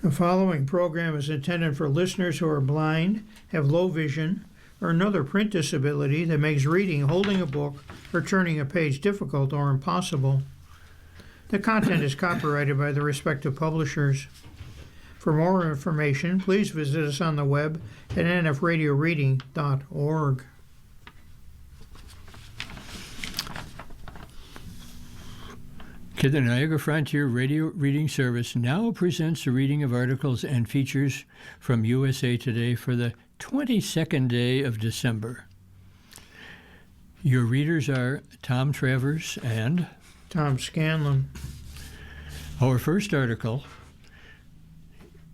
The following program is intended for listeners who are blind, have low vision, or another print disability that makes reading, holding a book, or turning a page difficult or impossible. The content is copyrighted by the respective publishers. For more information, please visit us on the web at nfradioreading.org. The Niagara Frontier Radio Reading Service now presents a reading of articles and features from USA Today for the 22nd day of December. Your readers are Tom Travers and Tom Scanlon. Our first article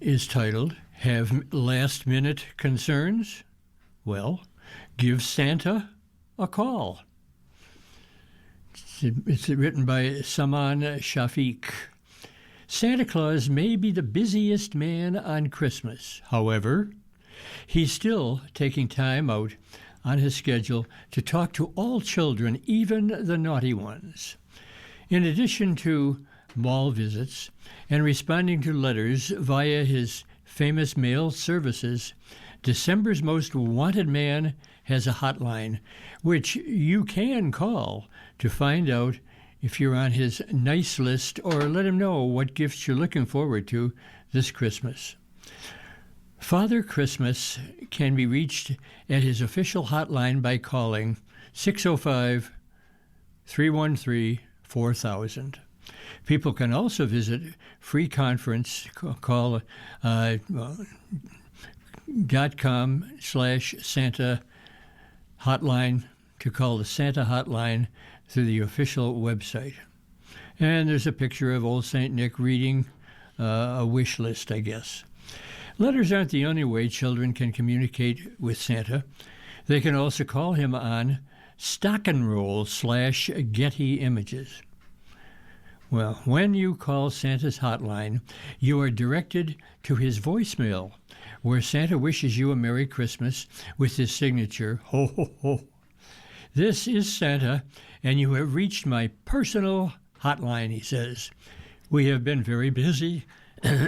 is titled, Have Last-Minute Concerns? Well, give Santa a call. It's written by Saman Shafiq. Santa Claus may be the busiest man on Christmas. However, he's still taking time out on his schedule to talk to all children, even the naughty ones. In addition to mall visits and responding to letters via his famous mail services, December's most wanted man has a hotline, which you can call to find out if you're on his nice list or let him know what gifts you're looking forward to this Christmas. Father Christmas can be reached at his official hotline by calling 605-313-4000. People can also visit free conference call .com/Santa hotline to call the Santa hotline through the official website. And there's a picture of old St. Nick reading a wish list, I guess. Letters aren't the only way children can communicate with Santa. They can also call him on Stock-and-Roll/Getty Images. Well, when you call Santa's hotline, you are directed to his voicemail, where Santa wishes you a Merry Christmas with his signature, ho, ho, ho. This is Santa, and you have reached my personal hotline, he says. We have been very busy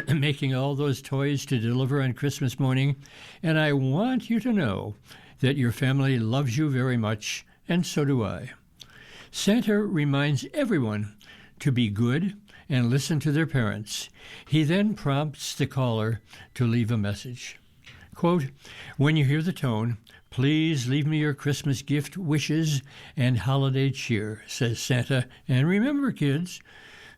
making all those toys to deliver on Christmas morning, and I want you to know that your family loves you very much, and so do I. Santa reminds everyone to be good and listen to their parents. He then prompts the caller to leave a message. Quote, when you hear the tone, please leave me your Christmas gift wishes and holiday cheer, says Santa. And remember, kids,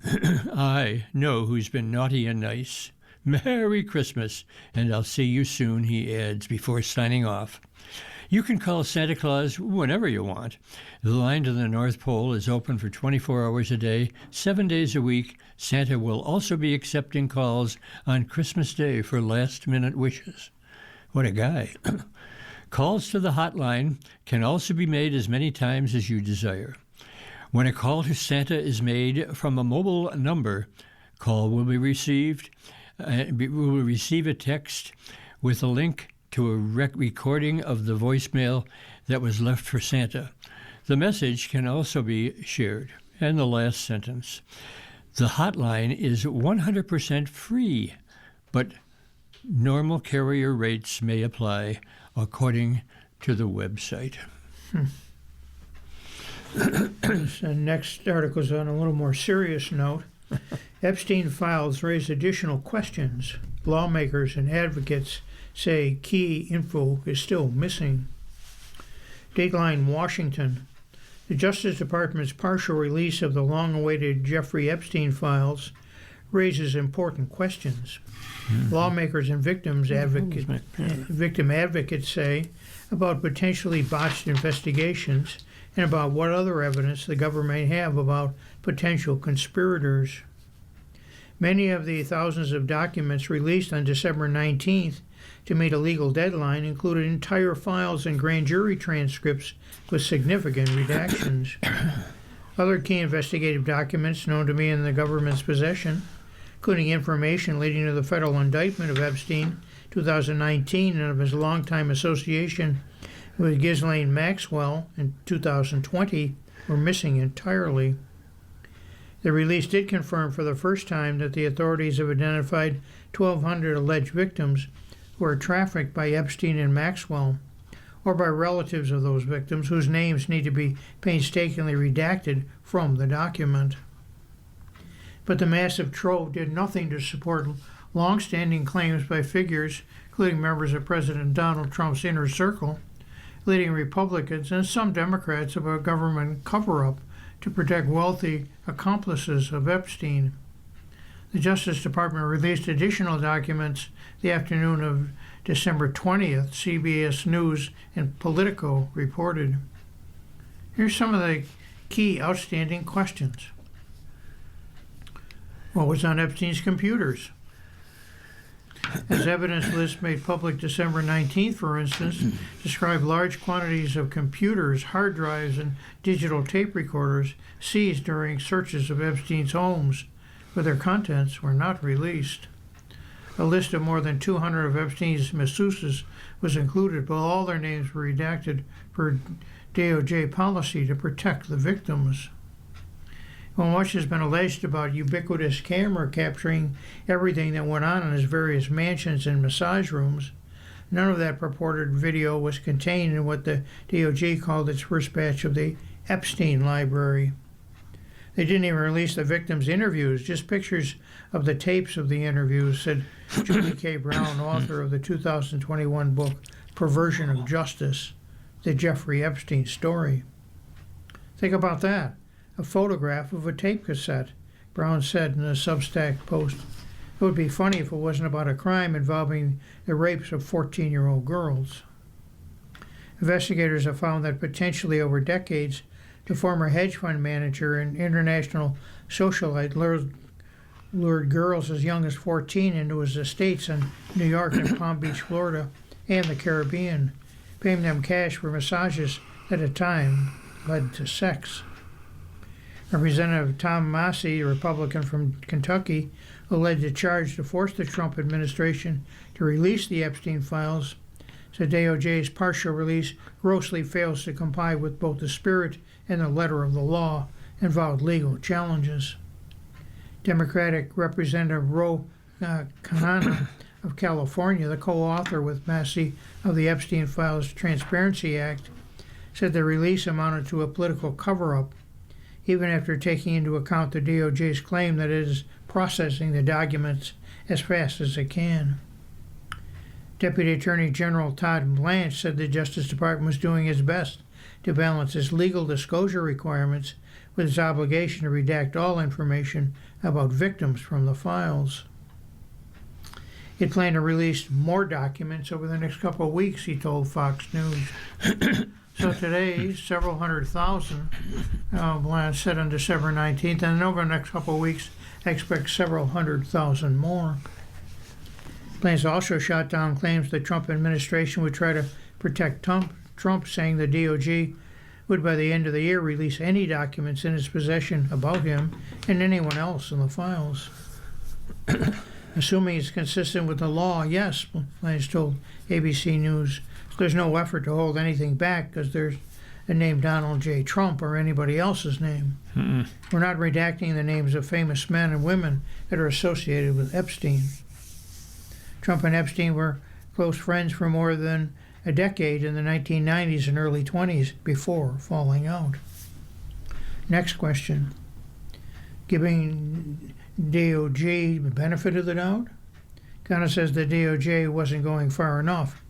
I know who's been naughty and nice. Merry Christmas, and I'll see you soon, he adds before signing off. You can call Santa Claus whenever you want. The line to the North Pole is open for 24 hours a day, 7 days a week. Santa will also be accepting calls on Christmas Day for last-minute wishes. What a guy. Calls to the hotline can also be made as many times as you desire. When a call to Santa is made from a mobile number, call will be received. We will receive a text with a link to a recording of the voicemail that was left for Santa. The message can also be shared. And the last sentence. The hotline is 100% free, but normal carrier rates may apply according to the website. The next article is on a little more serious note. Epstein files raise additional questions. Lawmakers and advocates say key info is still missing. Dateline Washington. The Justice Department's partial release of the long-awaited Jeffrey Epstein files raises important questions. Mm-hmm. Lawmakers and victim advocates say about potentially botched investigations and about what other evidence the government may have about potential conspirators. Many of the thousands of documents released on December 19th to meet a legal deadline included entire files and grand jury transcripts with significant redactions. Other key investigative documents known to be in the government's possession, including information leading to the federal indictment of Epstein 2019 and of his longtime association with Ghislaine Maxwell in 2020, were missing entirely. The release did confirm for the first time that the authorities have identified 1,200 alleged victims who were trafficked by Epstein and Maxwell, or by relatives of those victims whose names need to be painstakingly redacted from the document. But the massive trove did nothing to support long-standing claims by figures, including members of President Donald Trump's inner circle, leading Republicans and some Democrats, of a government cover-up to protect wealthy accomplices of Epstein. The Justice Department released additional documents the afternoon of December 20th, CBS News and Politico reported. Here's some of the key outstanding questions. What was on Epstein's computers? As evidence lists made public December 19th, for instance, describe large quantities of computers, hard drives, and digital tape recorders seized during searches of Epstein's homes, but their contents were not released. A list of more than 200 of Epstein's masseuses was included, but all their names were redacted per DOJ policy to protect the victims. Well, much has been alleged about ubiquitous camera capturing everything that went on in his various mansions and massage rooms. None of that purported video was contained in what the DOJ called its first batch of the Epstein library. They didn't even release the victims' interviews, just pictures of the tapes of the interviews, said Julie K. Brown, author of the 2021 book Perversion of Justice, The Jeffrey Epstein Story. Think about that. A photograph of a tape cassette, Brown said in a Substack post. It would be funny if it wasn't about a crime involving the rapes of 14-year-old girls. Investigators have found that potentially over decades, the former hedge fund manager and international socialite lured girls as young as 14 into his estates in New York and Palm Beach, Florida, and the Caribbean, paying them cash for massages that at time led to sex. Representative Tom Massie, a Republican from Kentucky, who led the charge to force the Trump administration to release the Epstein files, said DOJ's partial release grossly fails to comply with both the spirit and the letter of the law, involved legal challenges. Democratic Representative Ro Khanna of California, the co-author with Massie of the Epstein Files Transparency Act, said the release amounted to a political cover-up, even after taking into account the DOJ's claim that it is processing the documents as fast as it can. Deputy Attorney General Todd Blanche said the Justice Department was doing its best to balance its legal disclosure requirements with its obligation to redact all information about victims from the files. It planned to release more documents over the next couple of weeks, he told Fox News. So today, several 100,000, Blanche said on December 19th, and over the next couple of weeks, I expect several 100,000 more. Blanche also shot down claims the Trump administration would try to protect Trump, saying the DOJ would by the end of the year release any documents in its possession about him and anyone else in the files. Assuming it's consistent with the law, yes, Blanche told ABC News. There's no effort to hold anything back because there's the name Donald J. Trump or anybody else's name. We're not redacting the names of famous men and women that are associated with Epstein. Trump and Epstein were close friends for more than a decade in the 1990s and early 20s before falling out. Next question. Giving DOJ the benefit of the doubt? Khanna says the DOJ wasn't going far enough.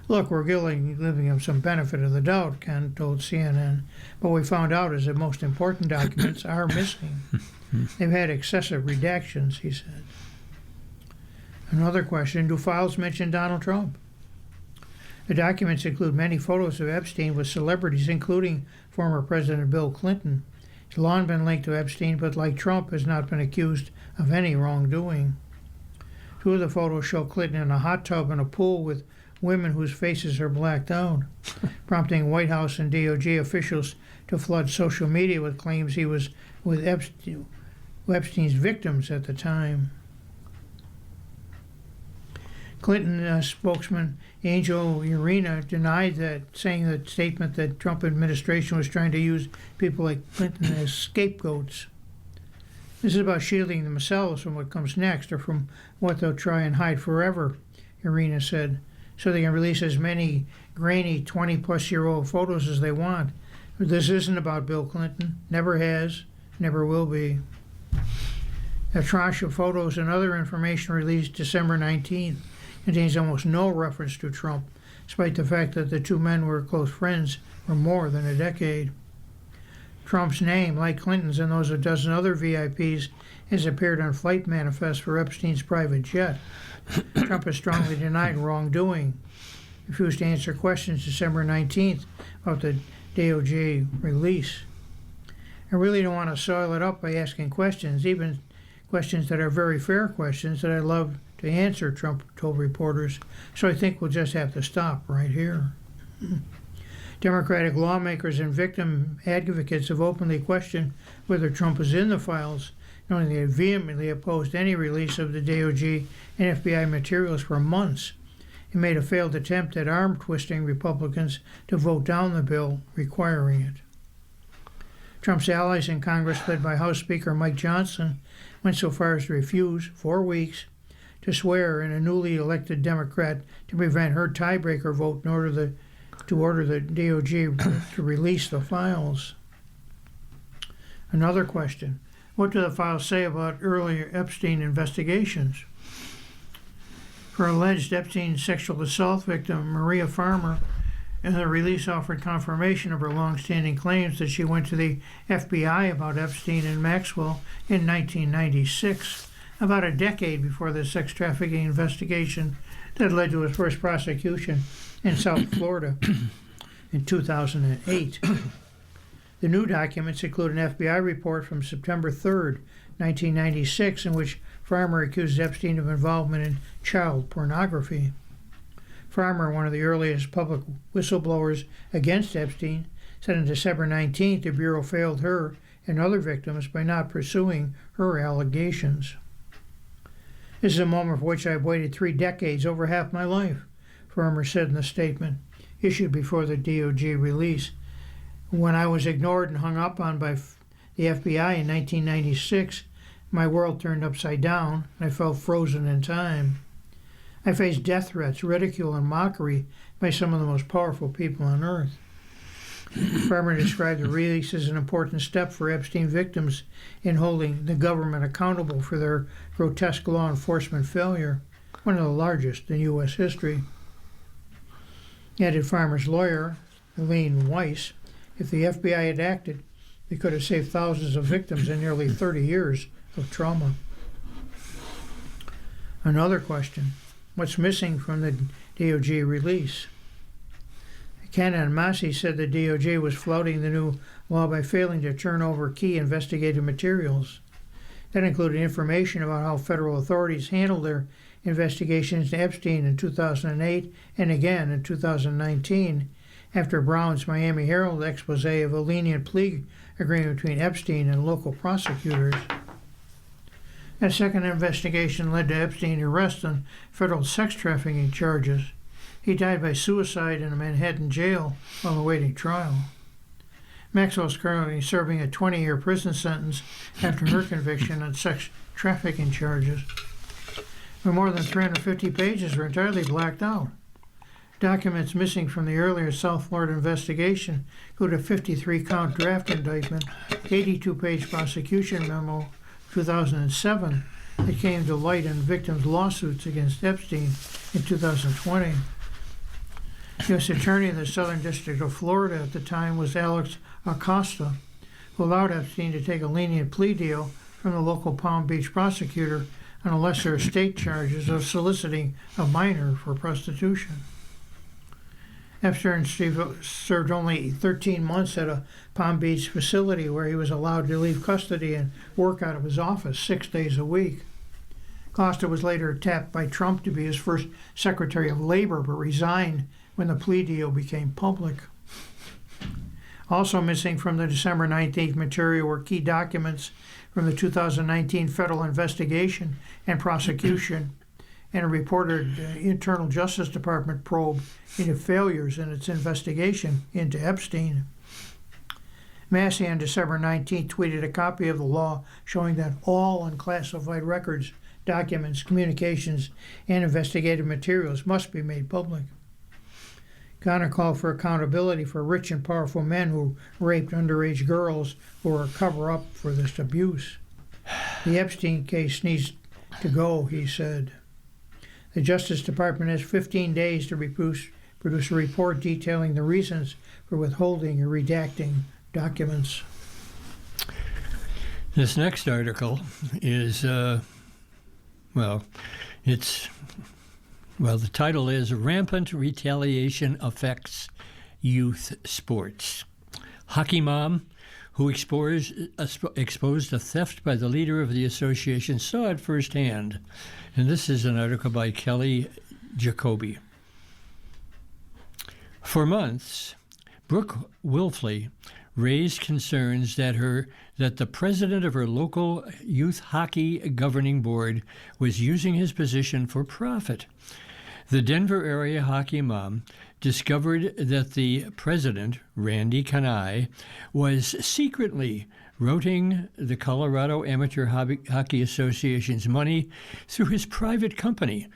Look, we're giving them some benefit of the doubt, Khan told CNN. But what we found out is that most important documents are missing. They've had excessive redactions, he said. Another question, do files mention Donald Trump? The documents include many photos of Epstein with celebrities, including former President Bill Clinton. He's long been linked to Epstein, but like Trump, has not been accused of any wrongdoing. Two of the photos show Clinton in a hot tub in a pool with women whose faces are blacked out, prompting White House and DOJ officials to flood social media with claims he was with Epstein's victims at the time. Clinton spokesman Angel Urena denied that, saying that statement that Trump administration was trying to use people like Clinton as scapegoats. This is about shielding themselves from what comes next or from what they'll try and hide forever, Irina said, so they can release as many grainy 20-plus-year-old photos as they want. But this isn't about Bill Clinton. Never has, never will be. A tranche of photos and other information released December 19th contains almost no reference to Trump, despite the fact that the two men were close friends for more than a decade. Trump's name, like Clinton's and those of a dozen other VIPs, has appeared on flight manifests for Epstein's private jet. Trump has strongly denied wrongdoing, refused to answer questions December 19th about the DOJ release. I really don't want to soil it up by asking questions, even questions that are very fair questions that I love to answer, Trump told reporters, so I think we'll just have to stop right here. Democratic lawmakers and victim advocates have openly questioned whether Trump is in the files, knowing they have vehemently opposed any release of the DOJ and FBI materials for months, and made a failed attempt at arm-twisting Republicans to vote down the bill requiring it. Trump's allies in Congress, led by House Speaker Mike Johnson, went so far as to refuse, 4 weeks, to swear in a newly elected Democrat to prevent her tiebreaker vote in order to order the DOJ to release the files. Another question: what do the files say about earlier Epstein investigations? For alleged Epstein sexual assault victim Maria Farmer, the release offered confirmation of her long-standing claims that she went to the FBI about Epstein and Maxwell in 1996, about a decade before the sex trafficking investigation that led to his first prosecution in South Florida in 2008. The new documents include an FBI report from September 3rd, 1996, in which Farmer accused Epstein of involvement in child pornography. Farmer, one of the earliest public whistleblowers against Epstein, said on December 19th the Bureau failed her and other victims by not pursuing her allegations. This is a moment for which I've waited 3 decades, over half my life, Farmer said in the statement issued before the DOJ release. When I was ignored and hung up on by the FBI in 1996, my world turned upside down, and I felt frozen in time. I faced death threats, ridicule, and mockery by some of the most powerful people on earth. Farmer described the release as an important step for Epstein victims in holding the government accountable for their grotesque law enforcement failure, one of the largest in U.S. history. Added Farmer's lawyer, Helene Weiss, if the FBI had acted, they could have saved thousands of victims and nearly 30 years of trauma. Another question: what's missing from the DOJ release? Cannon and Massey said the DOJ was flouting the new law by failing to turn over key investigative materials. That included information about how federal authorities handled their investigations into Epstein in 2008 and again in 2019, after Brown's Miami Herald expose of a lenient plea agreement between Epstein and local prosecutors. That second investigation led to Epstein's arrest on federal sex trafficking charges. He died by suicide in a Manhattan jail while awaiting trial. Maxwell is currently serving a 20-year prison sentence after her conviction on sex trafficking charges. But more than 350 pages were entirely blacked out. Documents missing from the earlier South Florida investigation include a 53-count draft indictment, 82-page prosecution memo, 2007, that came to light in victims' lawsuits against Epstein in 2020. U.S. Attorney in the Southern District of Florida at the time was Alex Acosta, who allowed Epstein to take a lenient plea deal from the local Palm Beach prosecutor on a lesser state charges of soliciting a minor for prostitution. Epstein served only 13 months at a Palm Beach facility where he was allowed to leave custody and work out of his office 6 days a week. Acosta was later tapped by Trump to be his first Secretary of Labor, but resigned when the plea deal became public. Also missing from the December 19th material were key documents from the 2019 federal investigation and prosecution and a reported Internal Justice Department probe into failures in its investigation into Epstein. Massey on December 19 tweeted a copy of the law showing that all unclassified records, documents, communications, and investigative materials must be made public. Connor called for accountability for rich and powerful men who raped underage girls who were a cover-up for this abuse. The Epstein case needs to go, he said. The Justice Department has 15 days to produce a report detailing the reasons for withholding or redacting documents. This next article is, the title is Rampant Retaliation Affects Youth Sports. Hockey mom who exposed a theft by the leader of the association saw it firsthand. And this is an article by Kelly Jacoby. For months, Brooke Wilfley raised concerns that the president of her local youth hockey governing board was using his position for profit. The Denver area hockey mom discovered that the president, Randy Kanai, was secretly routing the Colorado Amateur Hockey Association's money through his private company.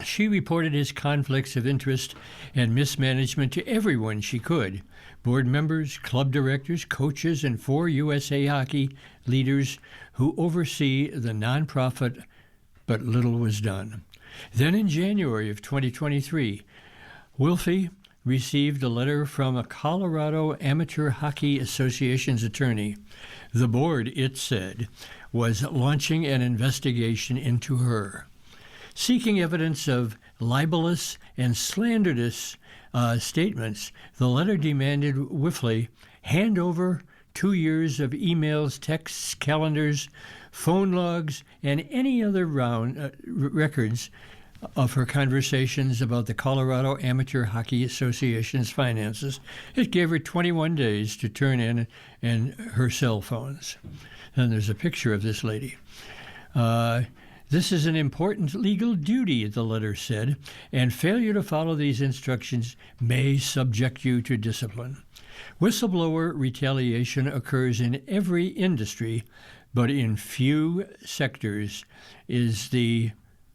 She reported his conflicts of interest and mismanagement to everyone she could: board members, club directors, coaches, and 4 USA Hockey leaders who oversee the nonprofit, but little was done. Then in January of 2023, Wilfley received a letter from a Colorado Amateur Hockey Association's attorney. The board, it said, was launching an investigation into her, seeking evidence of libelous and slanderous statements. The letter demanded Wilfley hand over 2 years of emails, texts, calendars, phone logs, and any other records of her conversations about the Colorado Amateur Hockey Association's finances. It gave her 21 days to turn in and her cell phones. And there's a picture of this lady. This is an important legal duty, the letter said, and failure to follow these instructions may subject you to discipline. Whistleblower retaliation occurs in every industry, but in few sectors is the,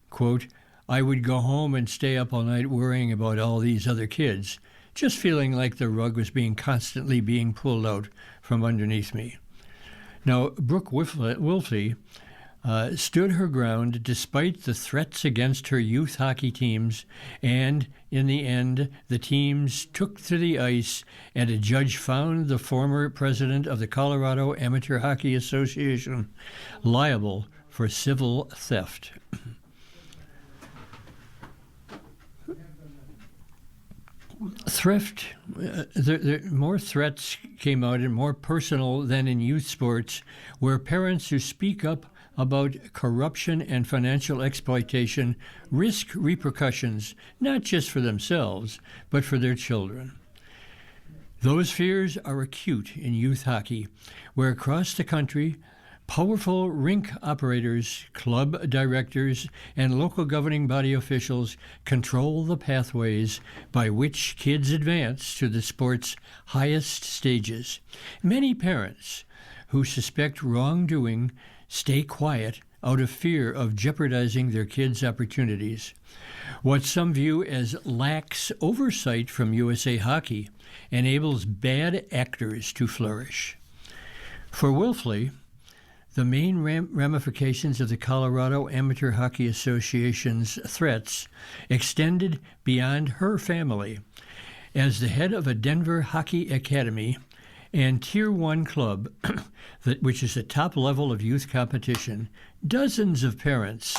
quote, I would go home and stay up all night worrying about all these other kids, just feeling like the rug was constantly being pulled out from underneath me. Now, Brooke Wilfley stood her ground despite the threats against her youth hockey teams, and in the end, the teams took to the ice, and a judge found the former president of the Colorado Amateur Hockey Association liable for civil theft. More threats came out, and more personal than in youth sports, where parents who speak up about corruption and financial exploitation risk repercussions, not just for themselves, but for their children. Those fears are acute in youth hockey, where across the country, powerful rink operators, club directors, and local governing body officials control the pathways by which kids advance to the sport's highest stages. Many parents who suspect wrongdoing stay quiet out of fear of jeopardizing their kids' opportunities. What some view as lax oversight from USA Hockey enables bad actors to flourish. For Wilfley, the main ramifications of the Colorado Amateur Hockey Association's threats extended beyond her family. As the head of a Denver Hockey Academy and Tier 1 club, which is the top level of youth competition, dozens of parents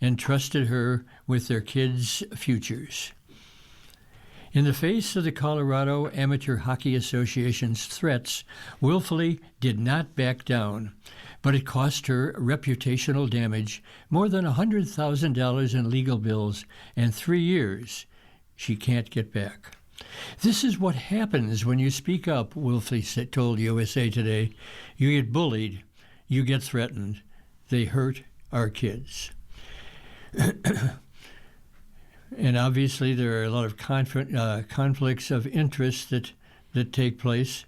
entrusted her with their kids' futures. In the face of the Colorado Amateur Hockey Association's threats, Wilfley did not back down, but it cost her reputational damage, more than $100,000 in legal bills, and 3 years she can't get back. This is what happens when you speak up, Wilfley told USA Today. You get bullied, you get threatened. They hurt our kids. And obviously there are a lot of conflicts of interest that take place.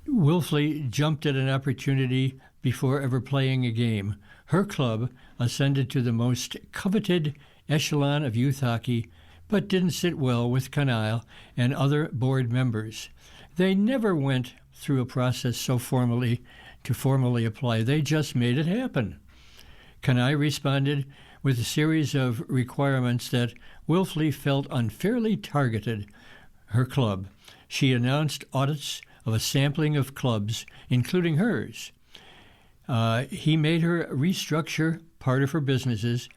willfully jumped at an opportunity before ever playing a game. Her club ascended to the most coveted echelon of youth hockey, but didn't sit well with Kanai and other board members. They never went through a process so formally apply. They just made it happen. Kanai responded with a series of requirements that willfully felt unfairly targeted her club. She announced audits of a sampling of clubs, including hers. He made her restructure part of her businesses.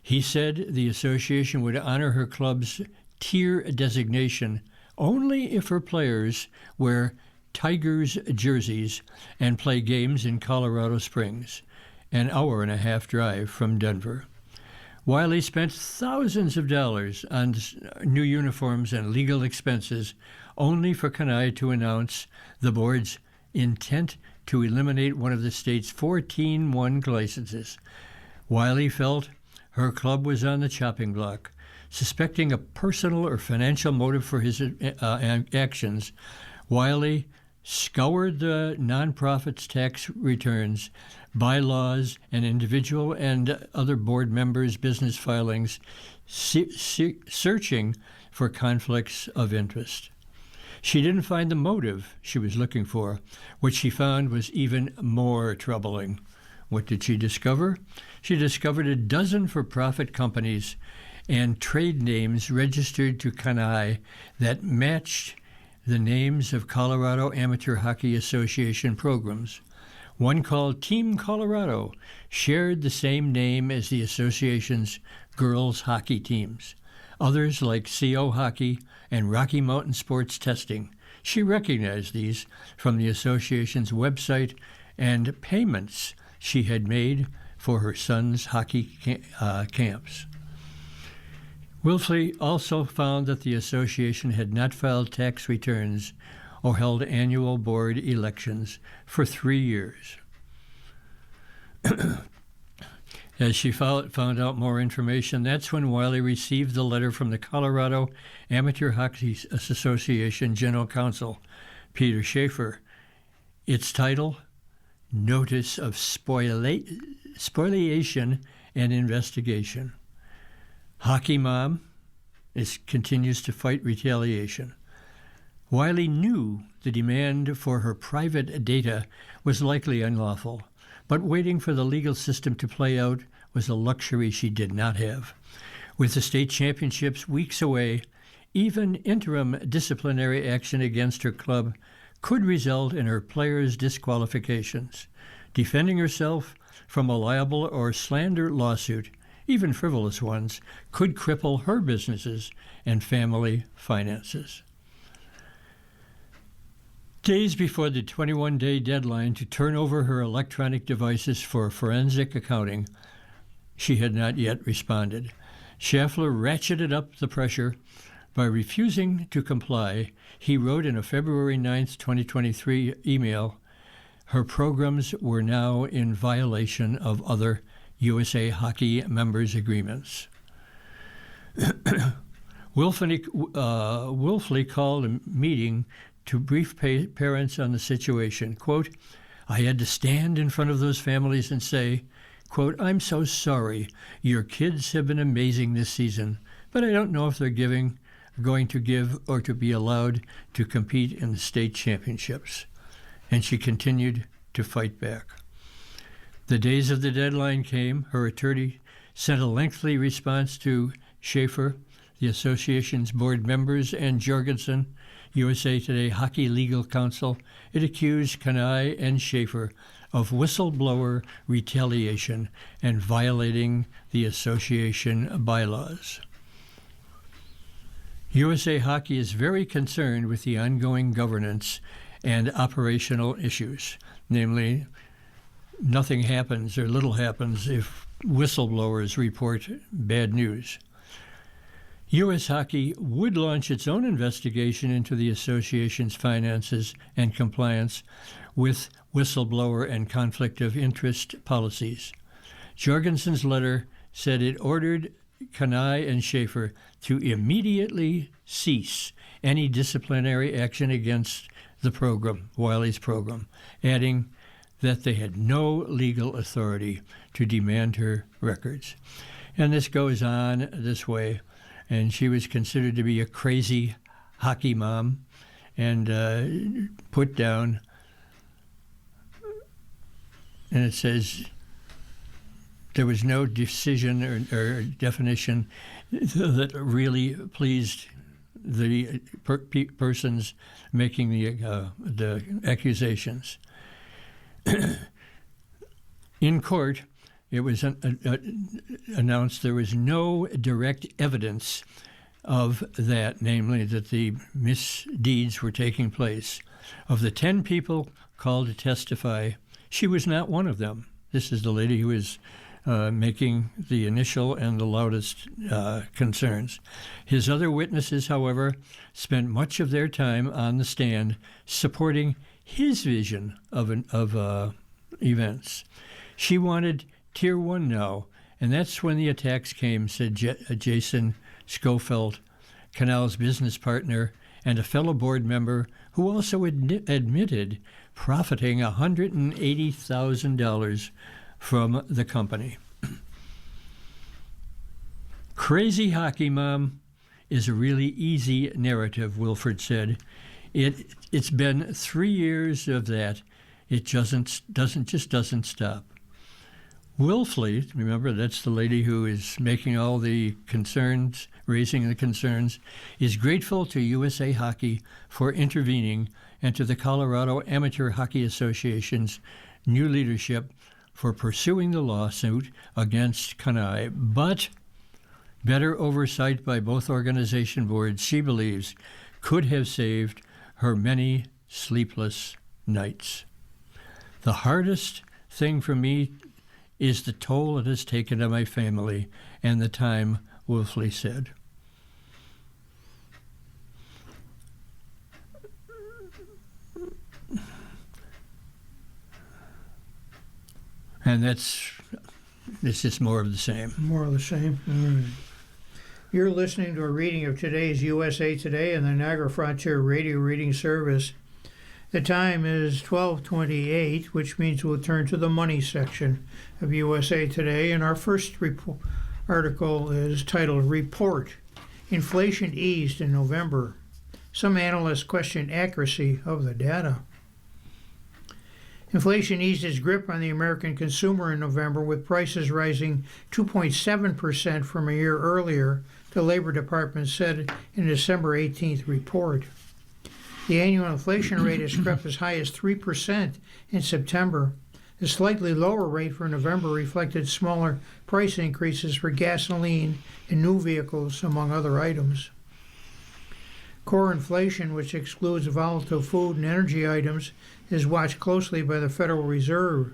He said the association would honor her club's tier designation only if her players wear Tigers jerseys and play games in Colorado Springs, an hour-and-a-half drive from Denver. Wiley spent thousands of dollars on new uniforms and legal expenses, only for Kanai to announce the board's intent to eliminate one of the state's 14 licenses. Wiley felt her club was on the chopping block. Suspecting a personal or financial motive for his actions, Wiley scoured the nonprofit's tax returns, bylaws, and individual and other board members' business filings, searching for conflicts of interest. She didn't find the motive she was looking for. What she found was even more troubling. What did she discover? She discovered a dozen for-profit companies and trade names registered to Kanai that matched the names of Colorado Amateur Hockey Association programs. One called Team Colorado shared the same name as the association's girls' hockey teams. Others, like CO Hockey and Rocky Mountain Sports Testing, she recognized these from the association's website and payments she had made for her son's hockey camps. Willfully also found that the association had not filed tax returns or held annual board elections for 3 years. As she found out more information, that's when Wiley received the letter from the Colorado Amateur Hockey Association General Counsel, Peter Schaefer. Its title, Notice of Spoliation and Investigation. Hockey Mom continues to fight retaliation. Wiley knew the demand for her private data was likely unlawful, but waiting for the legal system to play out was a luxury she did not have. With the state championships weeks away, even interim disciplinary action against her club could result in her players' disqualifications. Defending herself from a libel or slander lawsuit, even frivolous ones, could cripple her businesses and family finances. Days before the 21-day deadline to turn over her electronic devices for forensic accounting, she had not yet responded. Schaffler ratcheted up the pressure by refusing to comply. He wrote in a February 9, 2023 email, her programs were now in violation of other USA Hockey members' agreements. Willfully called a meeting to brief parents on the situation. Quote, I had to stand in front of those families and say, quote, I'm so sorry. Your kids have been amazing this season, but I don't know if they're going to give or to be allowed to compete in the state championships. And she continued to fight back. The days of the deadline came. Her attorney sent a lengthy response to Schaefer, the association's board members, and Jorgensen, USA Today Hockey Legal Counsel. It accused Kanai and Schaefer of whistleblower retaliation and violating the association bylaws. USA Hockey is very concerned with the ongoing governance and operational issues, namely, nothing happens or little happens if whistleblowers report bad news. U.S. Hockey would launch its own investigation into the association's finances and compliance with whistleblower and conflict of interest policies. Jorgensen's letter said it ordered Kanai and Schaefer to immediately cease any disciplinary action against the program, Wiley's program, adding that they had no legal authority to demand her records. And this goes on this way, and she was considered to be a crazy hockey mom and put down, and it says there was no decision or definition that really pleased the persons making the accusations. In court, it was announced there was no direct evidence of that, namely that the misdeeds were taking place. Of the 10 people called to testify, she was not one of them. This is the lady who was making the initial and the loudest concerns. His other witnesses, however, spent much of their time on the stand supporting his vision of events. She wanted Tier 1 now, and that's when the attacks came, said Jason Schofield, Canal's business partner and a fellow board member who also admitted profiting $180,000 from the company. Crazy hockey mom is a really easy narrative, Wilford said. It's been 3 years of that. It just doesn't stop. Willfully, remember that's the lady who is making all the concerns, raising the concerns, is grateful to USA Hockey for intervening and to the Colorado Amateur Hockey Association's new leadership for pursuing the lawsuit against Kanai. But better oversight by both organization boards, she believes, could have saved her many sleepless nights. The hardest thing for me is the toll it has taken on my family and the time, Wolfley said. And it's just more of the same. More of the same. All right. You're listening to a reading of today's USA Today and the Niagara Frontier Radio Reading Service. The time is 12:28, which means we'll turn to the money section of USA Today. And our first article is titled Report, Inflation Eased in November. Some analysts question accuracy of the data. Inflation eased its grip on the American consumer in November, with prices rising 2.7% from a year earlier, the Labor Department said in a December 18th report. The annual inflation rate has crept as high as 3% in September. The slightly lower rate for November reflected smaller price increases for gasoline and new vehicles, among other items. Core inflation, which excludes volatile food and energy items, is watched closely by the Federal Reserve,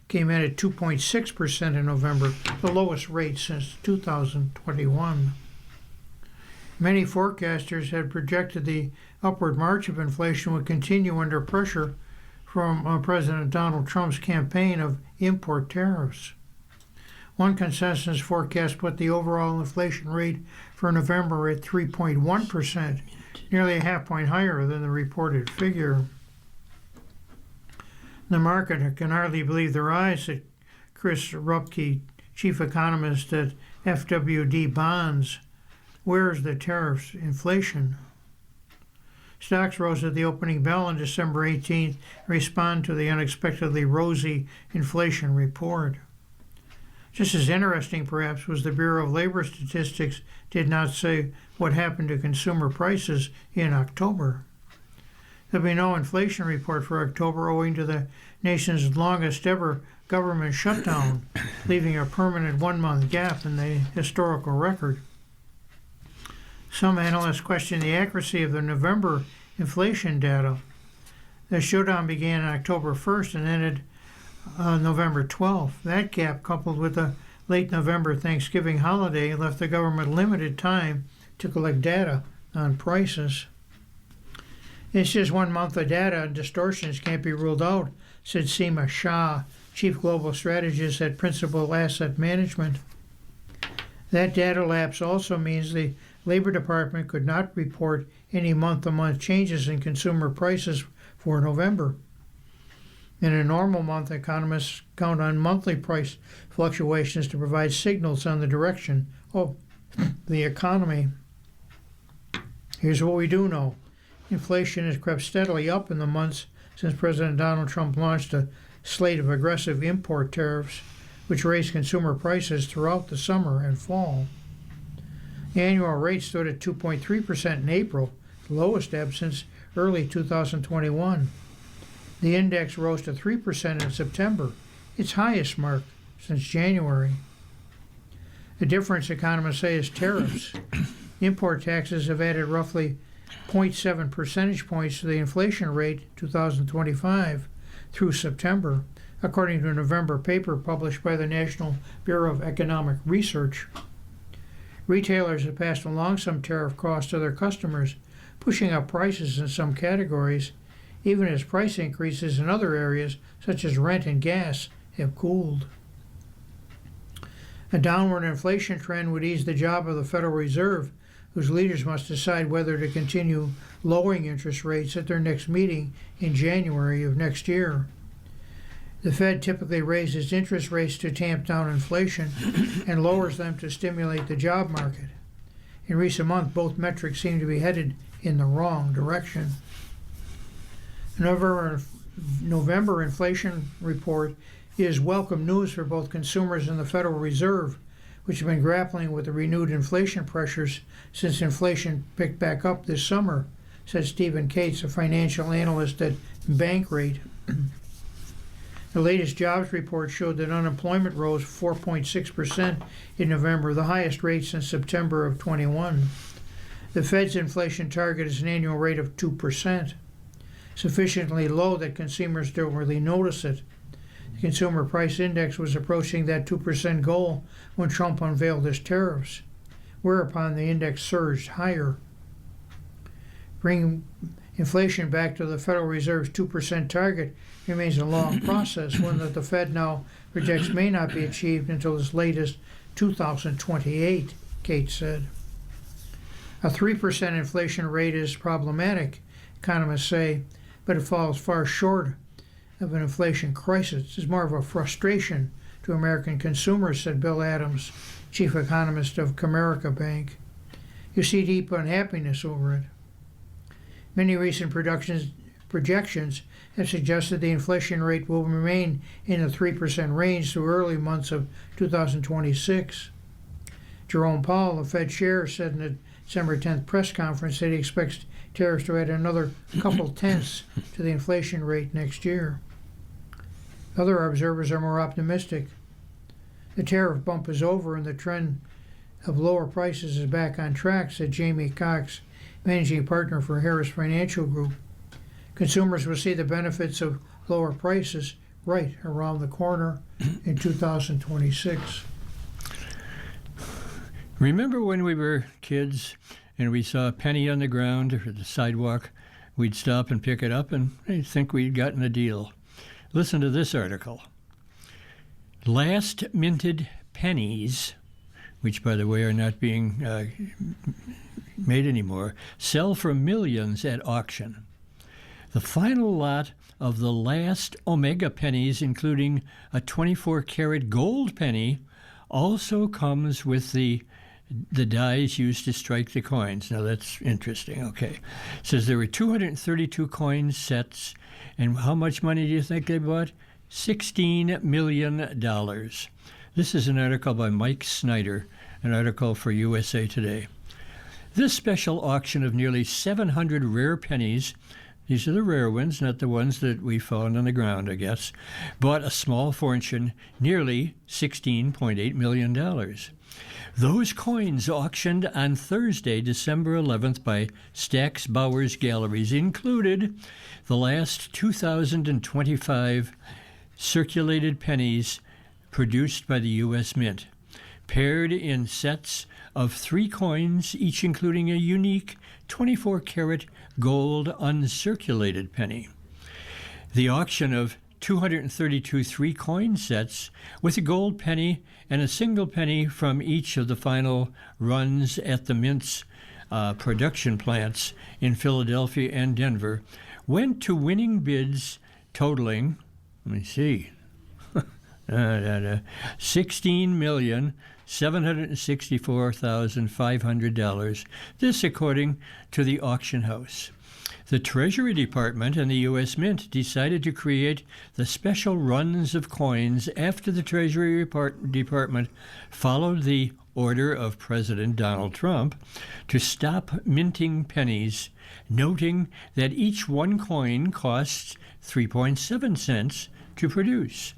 came in at 2.6% in November, the lowest rate since 2021. Many forecasters had projected the upward march of inflation would continue under pressure from President Donald Trump's campaign of import tariffs. One consensus forecast put the overall inflation rate for November at 3.1%, nearly a half point higher than the reported figure. The market can hardly believe their eyes, said Chris Rupke, chief economist at FWD Bonds. Where's the tariffs inflation? Stocks rose at the opening bell on December 18th to respond to the unexpectedly rosy inflation report. Just as interesting, perhaps, was the Bureau of Labor Statistics did not say what happened to consumer prices in October. There'll be no inflation report for October owing to the nation's longest ever government shutdown, leaving a permanent one-month gap in the historical record. Some analysts question the accuracy of the November inflation data. The showdown began on October 1st and ended on November 12th. That gap, coupled with the late November Thanksgiving holiday, left the government limited time to collect data on prices. It's just 1 month of data, and distortions can't be ruled out, said Seema Shah, chief global strategist at Principal Asset Management. That data lapse also means the Labor Department could not report any month-to-month changes in consumer prices for November. In a normal month, economists count on monthly price fluctuations to provide signals on the direction of the economy. Here's what we do know. Inflation has crept steadily up in the months since President Donald Trump launched a slate of aggressive import tariffs, which raised consumer prices throughout the summer and fall. The annual rate stood at 2.3% in April, the lowest ebb since early 2021. The index rose to 3% in September, its highest mark since January. The difference, economists say, is tariffs. Import taxes have added roughly 0.7 percentage points to the inflation rate 2025 through September, according to a November paper published by the National Bureau of Economic Research. Retailers have passed along some tariff costs to their customers, pushing up prices in some categories, even as price increases in other areas, such as rent and gas, have cooled. A downward inflation trend would ease the job of the Federal Reserve, whose leaders must decide whether to continue lowering interest rates at their next meeting in January of next year. The Fed typically raises interest rates to tamp down inflation and lowers them to stimulate the job market. In recent months, both metrics seem to be headed in the wrong direction. The November inflation report is welcome news for both consumers and the Federal Reserve, which have been grappling with the renewed inflation pressures since inflation picked back up this summer, said Stephen Cates, a financial analyst at Bankrate. The latest jobs report showed that unemployment rose 4.6% in November, the highest rate since September of 21. The Fed's inflation target is an annual rate of 2%, sufficiently low that consumers don't really notice it. The Consumer Price Index was approaching that 2% goal when Trump unveiled his tariffs, whereupon the index surged higher. Bringing inflation back to the Federal Reserve's 2% target remains a long process, one that the Fed now projects may not be achieved until as late as 2028, Cates said. A 3% inflation rate is problematic, economists say, but it falls far short of an inflation crisis. It's more of a frustration to American consumers, said Bill Adams, chief economist of Comerica Bank. You see deep unhappiness over it. Many recent projections have suggested the inflation rate will remain in the 3% range through early months of 2026. Jerome Powell, the Fed chair, said in a December 10th press conference that he expects tariffs to add another couple tenths to the inflation rate next year. Other observers are more optimistic. The tariff bump is over and the trend of lower prices is back on track, said Jamie Cox, managing partner for Harris Financial Group. Consumers will see the benefits of lower prices right around the corner in 2026. Remember when we were kids and we saw a penny on the ground or the sidewalk? We'd stop and pick it up and think we'd gotten a deal. Listen to this article. Last minted pennies, which, by the way, are not being made anymore, sell for millions at auction. The final lot of the last Omega pennies, including a 24-karat gold penny, also comes with the dies used to strike the coins. Now that's interesting. Okay. It says there were 232 coin sets, and how much money do you think they bought? $16 million. This is an article by Mike Snyder, an article for USA Today. This special auction of nearly 700 rare pennies, these are the rare ones, not the ones that we found on the ground, I guess, bought a small fortune, nearly $16.8 million. Those coins auctioned on Thursday, December 11th by Stack's Bowers Galleries included the last 2,025 circulated pennies produced by the U.S. Mint, paired in sets of 3 coins, each including a unique 24-karat gold uncirculated penny. The auction of 232 3-coin sets with a gold penny and a single penny from each of the final runs at the Mint's production plants in Philadelphia and Denver went to winning bids totaling, let me see, $16,764,500. This according to the auction house. The Treasury Department and the U.S. Mint decided to create the special runs of coins after the Treasury Department followed the order of President Donald Trump to stop minting pennies, noting that each one coin costs 3.7 cents to produce.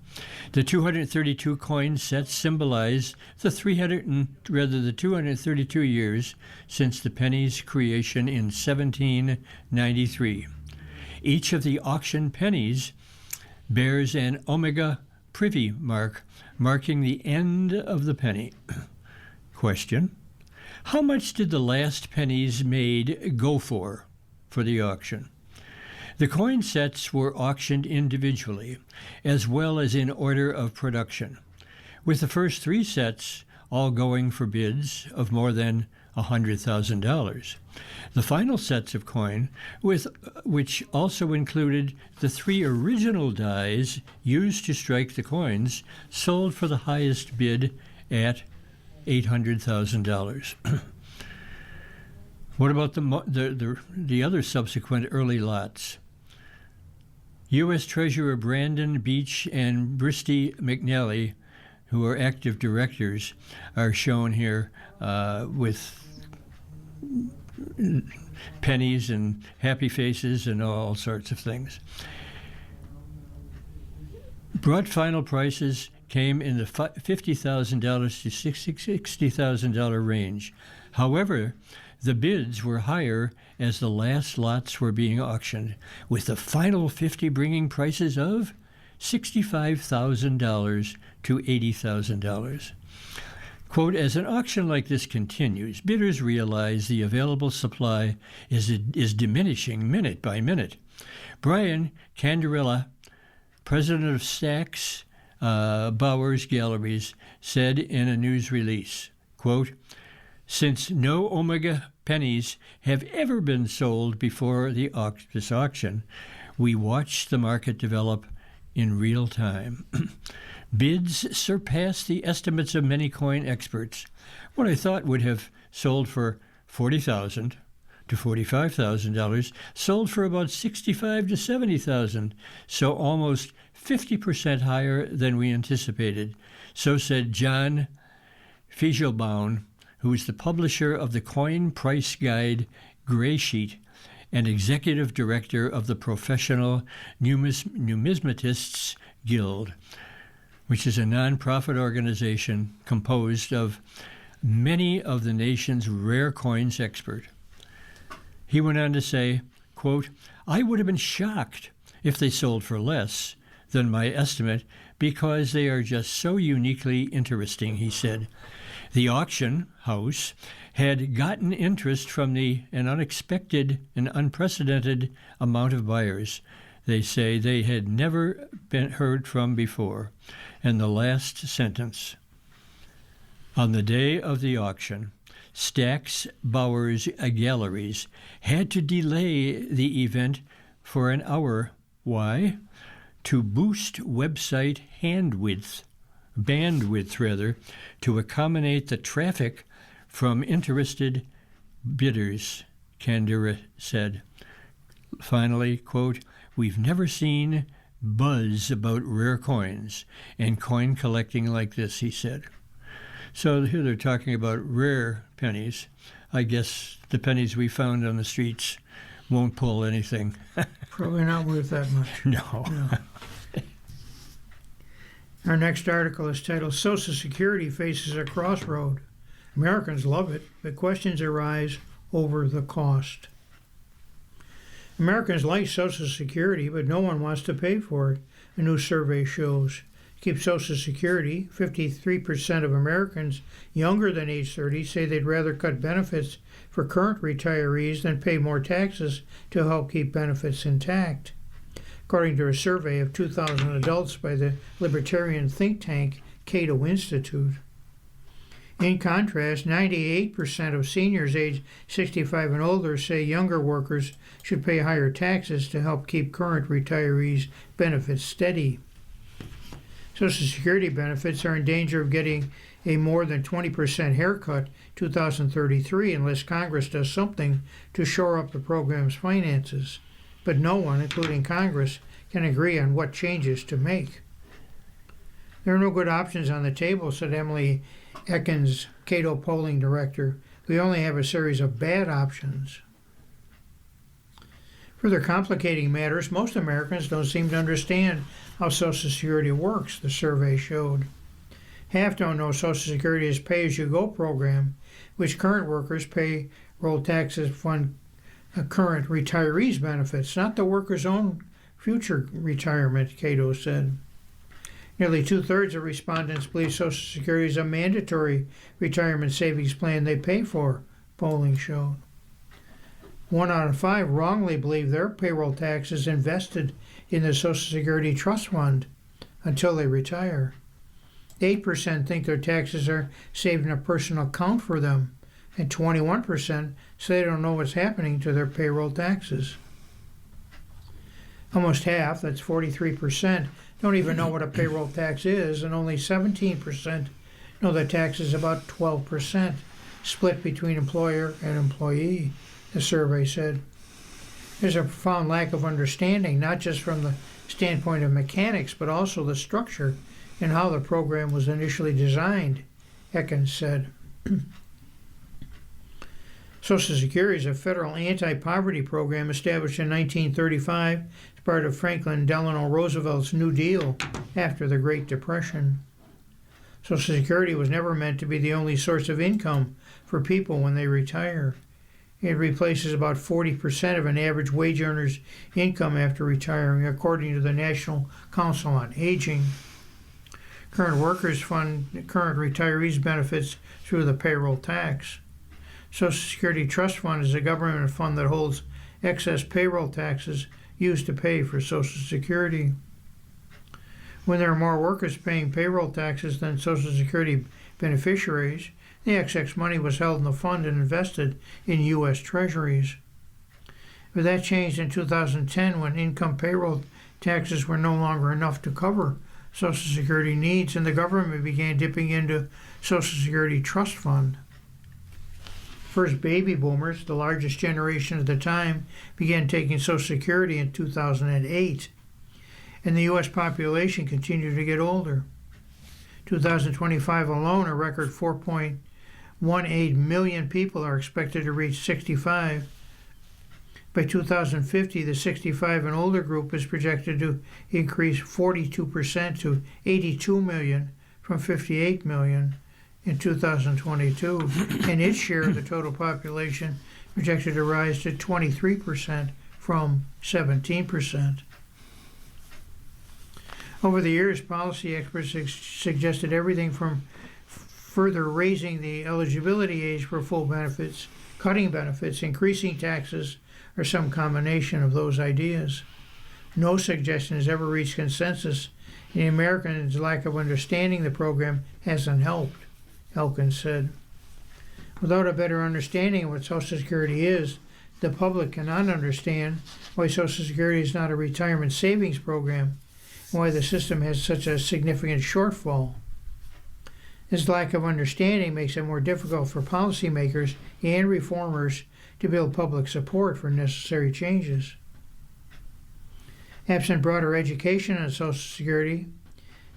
The 232 coin sets symbolize the 232 years since the penny's creation in 1793. Each of the auction pennies bears an Omega Privy mark, marking the end of the penny. Question: how much did the last pennies made go for the auction? The coin sets were auctioned individually, as well as in order of production, with the first 3 sets all going for bids of more than $100,000. The final sets of coin, which also included the 3 original dies used to strike the coins, sold for the highest bid at $800,000. What about the other subsequent early lots? U.S. Treasurer Brandon Beach and Bristy McNally, who are active directors, are shown here with pennies and happy faces and all sorts of things. Broad final prices came in the $50,000 to $60,000 range. However, the bids were higher as the last lots were being auctioned, with the final 50 bringing prices of $65,000 to $80,000. Quote, as an auction like this continues, bidders realize the available supply is diminishing minute by minute. Brian Candarella, president of Stack's Bowers Galleries, said in a news release, quote, since no Omega pennies have ever been sold before this auction, we watched the market develop in real time. Bids surpassed the estimates of many coin experts. What I thought would have sold for $40,000 to $45,000 sold for about $65,000 to $70,000, so almost 50% higher than we anticipated. So said John Feigelbaum, who is the publisher of the coin price guide Graysheet and executive director of the Professional Numismatists Guild, which is a nonprofit organization composed of many of the nation's rare coins expert. He went on to say, quote, I would have been shocked if they sold for less than my estimate because they are just so uniquely interesting, he said. The auction house had gotten interest from an unexpected and unprecedented amount of buyers they say they had never been heard from before. And the last sentence. On the day of the auction, Stack's Bowers Galleries had to delay the event for an hour. Why? To boost website bandwidth, to accommodate the traffic from interested bidders, Candera said. Finally, quote, we've never seen buzz about rare coins and coin collecting like this, he said. So here they're talking about rare pennies. I guess the pennies we found on the streets won't pull anything. Probably not worth that much. No. Our next article is titled Social Security Faces a Crossroad. Americans love it, but questions arise over the cost. Americans like Social Security, but no one wants to pay for it, a new survey shows. To keep Social Security, 53% of Americans younger than age 30 say they'd rather cut benefits for current retirees than pay more taxes to help keep benefits intact. according to a survey of 2,000 adults by the libertarian think tank Cato Institute. In contrast, 98% of seniors aged 65 and older say younger workers should pay higher taxes to help keep current retirees' benefits steady. Social Security benefits are in danger of getting a more than 20% haircut 2033 unless Congress does something to shore up the program's finances. But no one, including Congress, can agree on what changes to make. There are no good options on the table, said Emily Ekins, Cato polling director. We only have a series of bad options. Further complicating matters, most Americans don't seem to understand how Social Security works, the survey showed. Half don't know Social Security is a pay-as-you-go program, which current workers pay roll taxes fund current retirees' benefits, not the worker's own future retirement, Cato said. Nearly two-thirds of respondents believe Social Security is a mandatory retirement savings plan they pay for, polling showed. 1 out of 5 wrongly believe their payroll tax is invested in the Social Security Trust Fund until they retire. 8% think their taxes are saved in a personal account for them, and 21% say they don't know what's happening to their payroll taxes. Almost half, that's 43%, don't even know what a payroll tax is, and only 17% know that tax is about 12%, split between employer and employee, the survey said. There's a profound lack of understanding, not just from the standpoint of mechanics, but also the structure and how the program was initially designed, Ekins said. Social Security is a federal anti-poverty program established in 1935 as part of Franklin Delano Roosevelt's New Deal after the Great Depression. Social Security was never meant to be the only source of income for people when they retire. It replaces about 40% of an average wage earner's income after retiring, according to the National Council on Aging. Current workers fund current retirees' benefits through the payroll tax. Social Security Trust Fund is a government fund that holds excess payroll taxes used to pay for Social Security. When there are more workers paying payroll taxes than Social Security beneficiaries, the excess money was held in the fund and invested in U.S. Treasuries. But that changed in 2010 when income payroll taxes were no longer enough to cover Social Security needs, and the government began dipping into Social Security Trust Fund. First baby boomers, the largest generation at the time, began taking Social Security in 2008, and the U.S. population continued to get older. 2025 alone, a record 4.18 million people are expected to reach 65. By 2050, the 65 and older group is projected to increase 42% to 82 million from 58 million in 2022, and its share of the total population projected to rise to 23% from 17%. Over the years, policy experts suggested everything from further raising the eligibility age for full benefits, cutting benefits, increasing taxes, or some combination of those ideas. No suggestion has ever reached consensus, and the Americans' lack of understanding the program hasn't helped, Elkins said. Without a better understanding of what Social Security is, the public cannot understand why Social Security is not a retirement savings program and why the system has such a significant shortfall. This lack of understanding makes it more difficult for policymakers and reformers to build public support for necessary changes. Absent broader education on Social Security,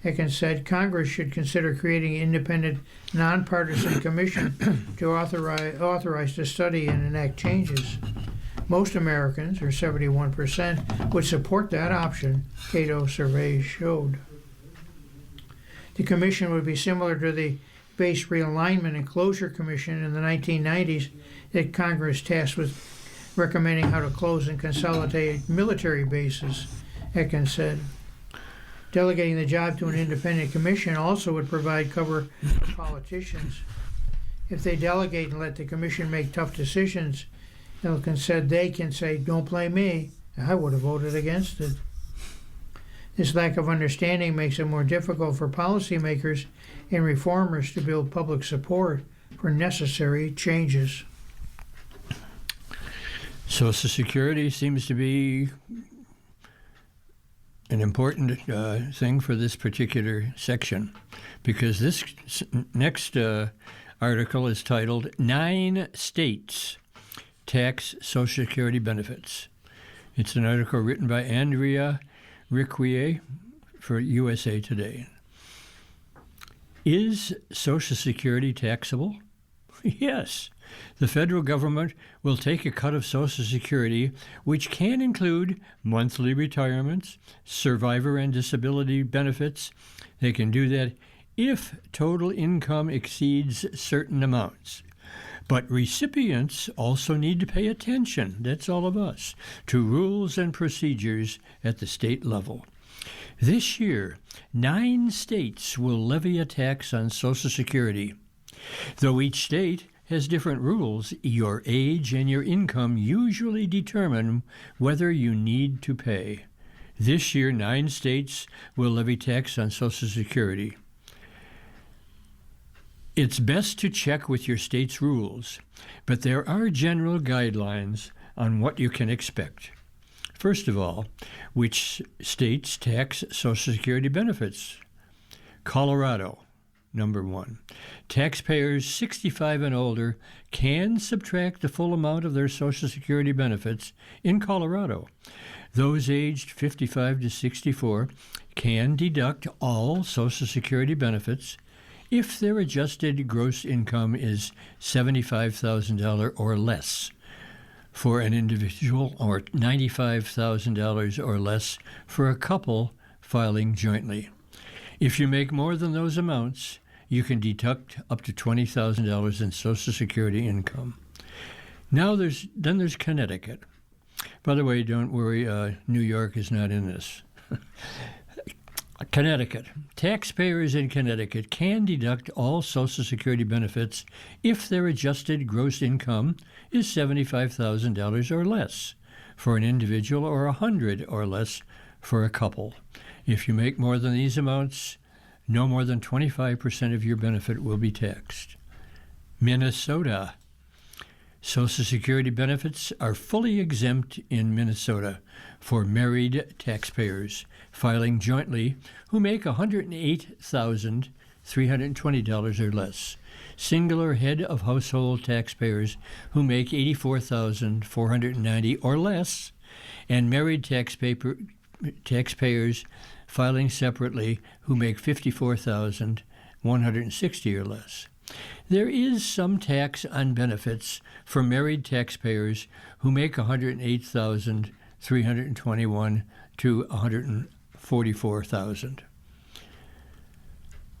Ekins said Congress should consider creating an independent, nonpartisan commission to authorize to study and enact changes. Most Americans, or 71%, would support that option, Cato surveys showed. The commission would be similar to the Base Realignment and Closure Commission in the 1990s that Congress tasked with recommending how to close and consolidate military bases, Ekins said. Delegating the job to an independent commission also would provide cover for politicians. If they delegate and let the commission make tough decisions, Ekins said they can say, "Don't blame me. I would have voted against it." This lack of understanding makes it more difficult for policymakers and reformers to build public support for necessary changes. Social Security seems to be an important thing for this particular section, because this next article is titled 9 States Tax Social Security Benefits. It's an article written by Andrea Riquier for USA Today. Is Social Security taxable? Yes. The federal government will take a cut of Social Security, which can include monthly retirements, survivor and disability benefits. They can do that if total income exceeds certain amounts. But recipients also need to pay attention, that's all of us, to rules and procedures at the state level. This year, 9 states will levy a tax on Social Security. Though each state has different rules, your age and your income usually determine whether you need to pay. This year, 9 states will levy tax on Social Security. It's best to check with your state's rules, but there are general guidelines on what you can expect. First of all, which states tax Social Security benefits? Colorado, number 1. Taxpayers 65 and older can subtract the full amount of their Social Security benefits in Colorado. Those aged 55 to 64 can deduct all Social Security benefits if their adjusted gross income is $75,000 or less for an individual, or $95,000 or less for a couple filing jointly. If you make more than those amounts, you can deduct up to $20,000 in Social Security income. Now there's Connecticut. By the way, don't worry, New York is not in this. Connecticut. Taxpayers in Connecticut can deduct all Social Security benefits if their adjusted gross income is $75,000 or less for an individual, or $100,000 or less for a couple. If you make more than these amounts, no more than 25% of your benefit will be taxed. Minnesota. Social Security benefits are fully exempt in Minnesota for married taxpayers filing jointly who make $108,320 or less, single or head of household taxpayers who make $84,490 or less, and married taxpayers filing separately who make $54,160 or less. There is some tax on benefits for married taxpayers who make $108,321 to $144,000,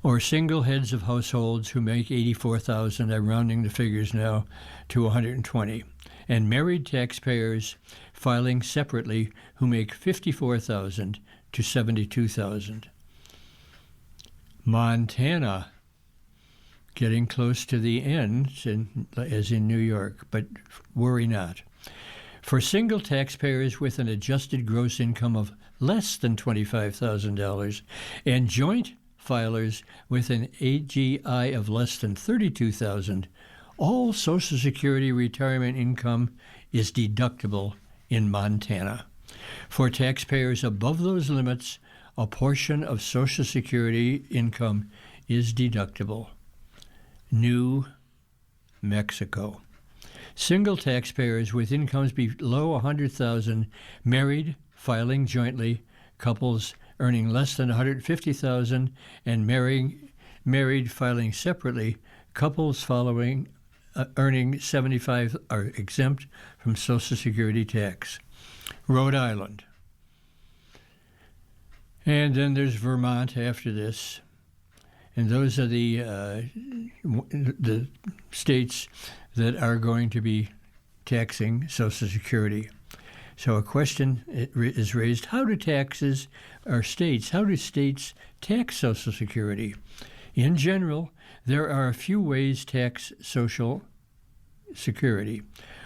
or single heads of households who make $84,000. I'm rounding the figures now to $120,000, and married taxpayers filing separately who make $54,000 to $72,000. Montana. Getting close to the end, as in New York, but worry not. For single taxpayers with an adjusted gross income of less than $25,000 and joint filers with an AGI of less than $32,000, all Social Security retirement income is deductible in Montana. For taxpayers above those limits, a portion of Social Security income is deductible. New Mexico. Single taxpayers with incomes below $100,000, married, filing jointly, couples earning less than $150,000, and married filing separately, couples earning $75,000 are exempt from Social Security tax. Rhode Island. And then there's Vermont after this. And those are the states that are going to be taxing Social Security. So a question is raised: how do states tax Social Security? In general, there are a few ways to tax Social Security.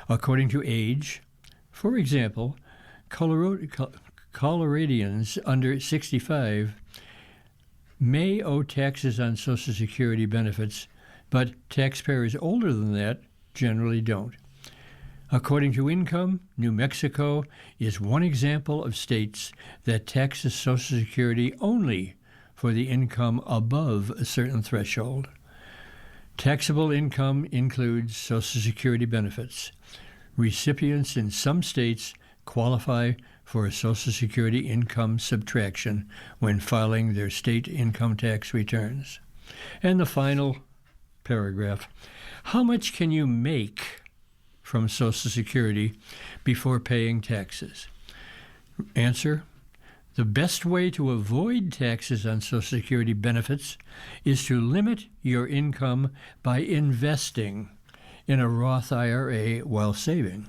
According to age, for example, Coloradians under 65 may owe taxes on Social Security benefits, but taxpayers older than that generally don't. According to Income, New Mexico is one example of states that taxes Social Security only for the income above a certain threshold. Taxable income includes Social Security benefits. Recipients in some states qualify for a Social Security income subtraction when filing their state income tax returns. And the final paragraph, how much can you make from Social Security before paying taxes? Answer, the best way to avoid taxes on Social Security benefits is to limit your income by investing in a Roth IRA while saving.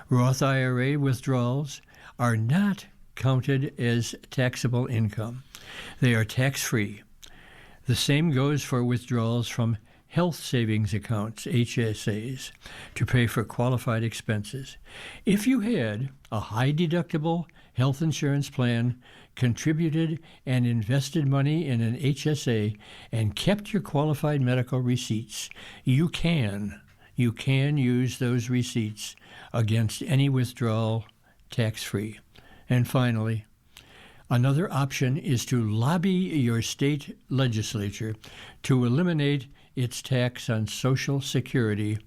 Roth IRA withdrawals are not counted as taxable income. They are tax-free. The same goes for withdrawals from health savings accounts, HSAs, to pay for qualified expenses. If you had a high-deductible health insurance plan, contributed and invested money in an HSA, and kept your qualified medical receipts, you can use those receipts against any withdrawal tax-free. And finally, another option is to lobby your state legislature to eliminate its tax on Social Security,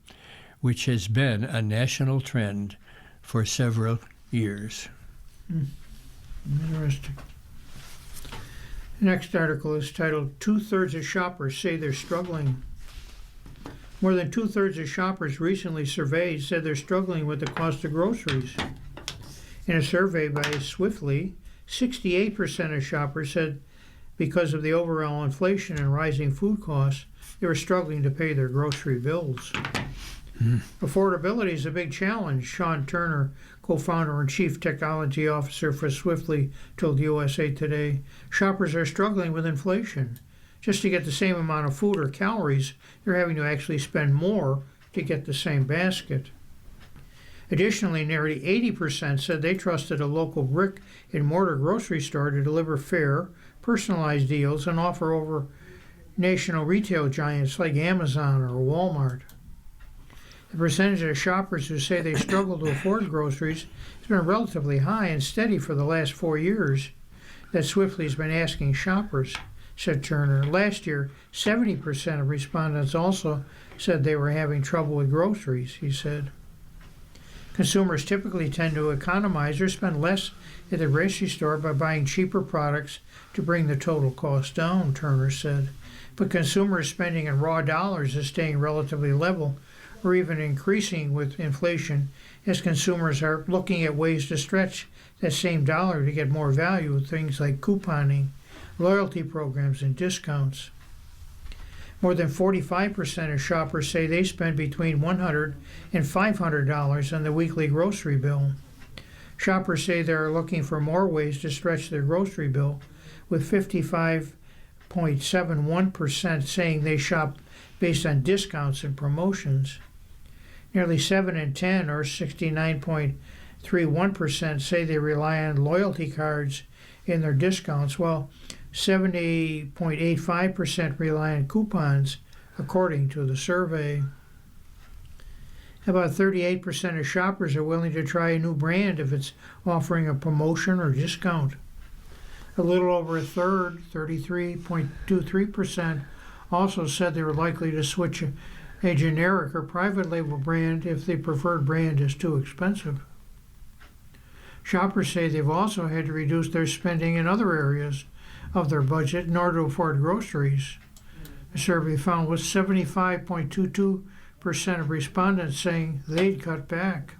which has been a national trend for several years. Interesting. The next article is titled, 2/3 of shoppers say they're struggling. More than 2/3 of shoppers recently surveyed said they're struggling with the cost of groceries. In a survey by Swiftly, 68% of shoppers said because of the overall inflation and rising food costs, they were struggling to pay their grocery bills. Affordability is a big challenge, Sean Turner, co-founder and chief technology officer for Swiftly, told USA Today. Shoppers are struggling with inflation. Just to get the same amount of food or calories, they're having to actually spend more to get the same basket. Additionally, nearly 80% said they trusted a local brick-and-mortar grocery store to deliver fair, personalized deals and offer over national retail giants like Amazon or Walmart. The percentage of shoppers who say they struggle to afford groceries has been relatively high and steady for the last 4 years that Swiftly's been asking shoppers, said Turner. Last year, 70% of respondents also said they were having trouble with groceries, he said. Consumers typically tend to economize or spend less at the grocery store by buying cheaper products to bring the total cost down, Turner said. But consumers' spending in raw dollars is staying relatively level or even increasing with inflation as consumers are looking at ways to stretch that same dollar to get more value with things like couponing, loyalty programs, and discounts. More than 45% of shoppers say they spend between $100 and $500 on the weekly grocery bill. Shoppers say they are looking for more ways to stretch their grocery bill, with 55.71% saying they shop based on discounts and promotions. Nearly 7 in 10, or 69.31%, say they rely on loyalty cards in their discounts, while 70.85% rely on coupons, according to the survey. About 38% of shoppers are willing to try a new brand if it's offering a promotion or discount. A little over a third, 33.23%, also said they were likely to switch a generic or private label brand if the preferred brand is too expensive. Shoppers say they've also had to reduce their spending in other areas of their budget in order to afford groceries. The survey found with 75.22% of respondents saying they'd cut back.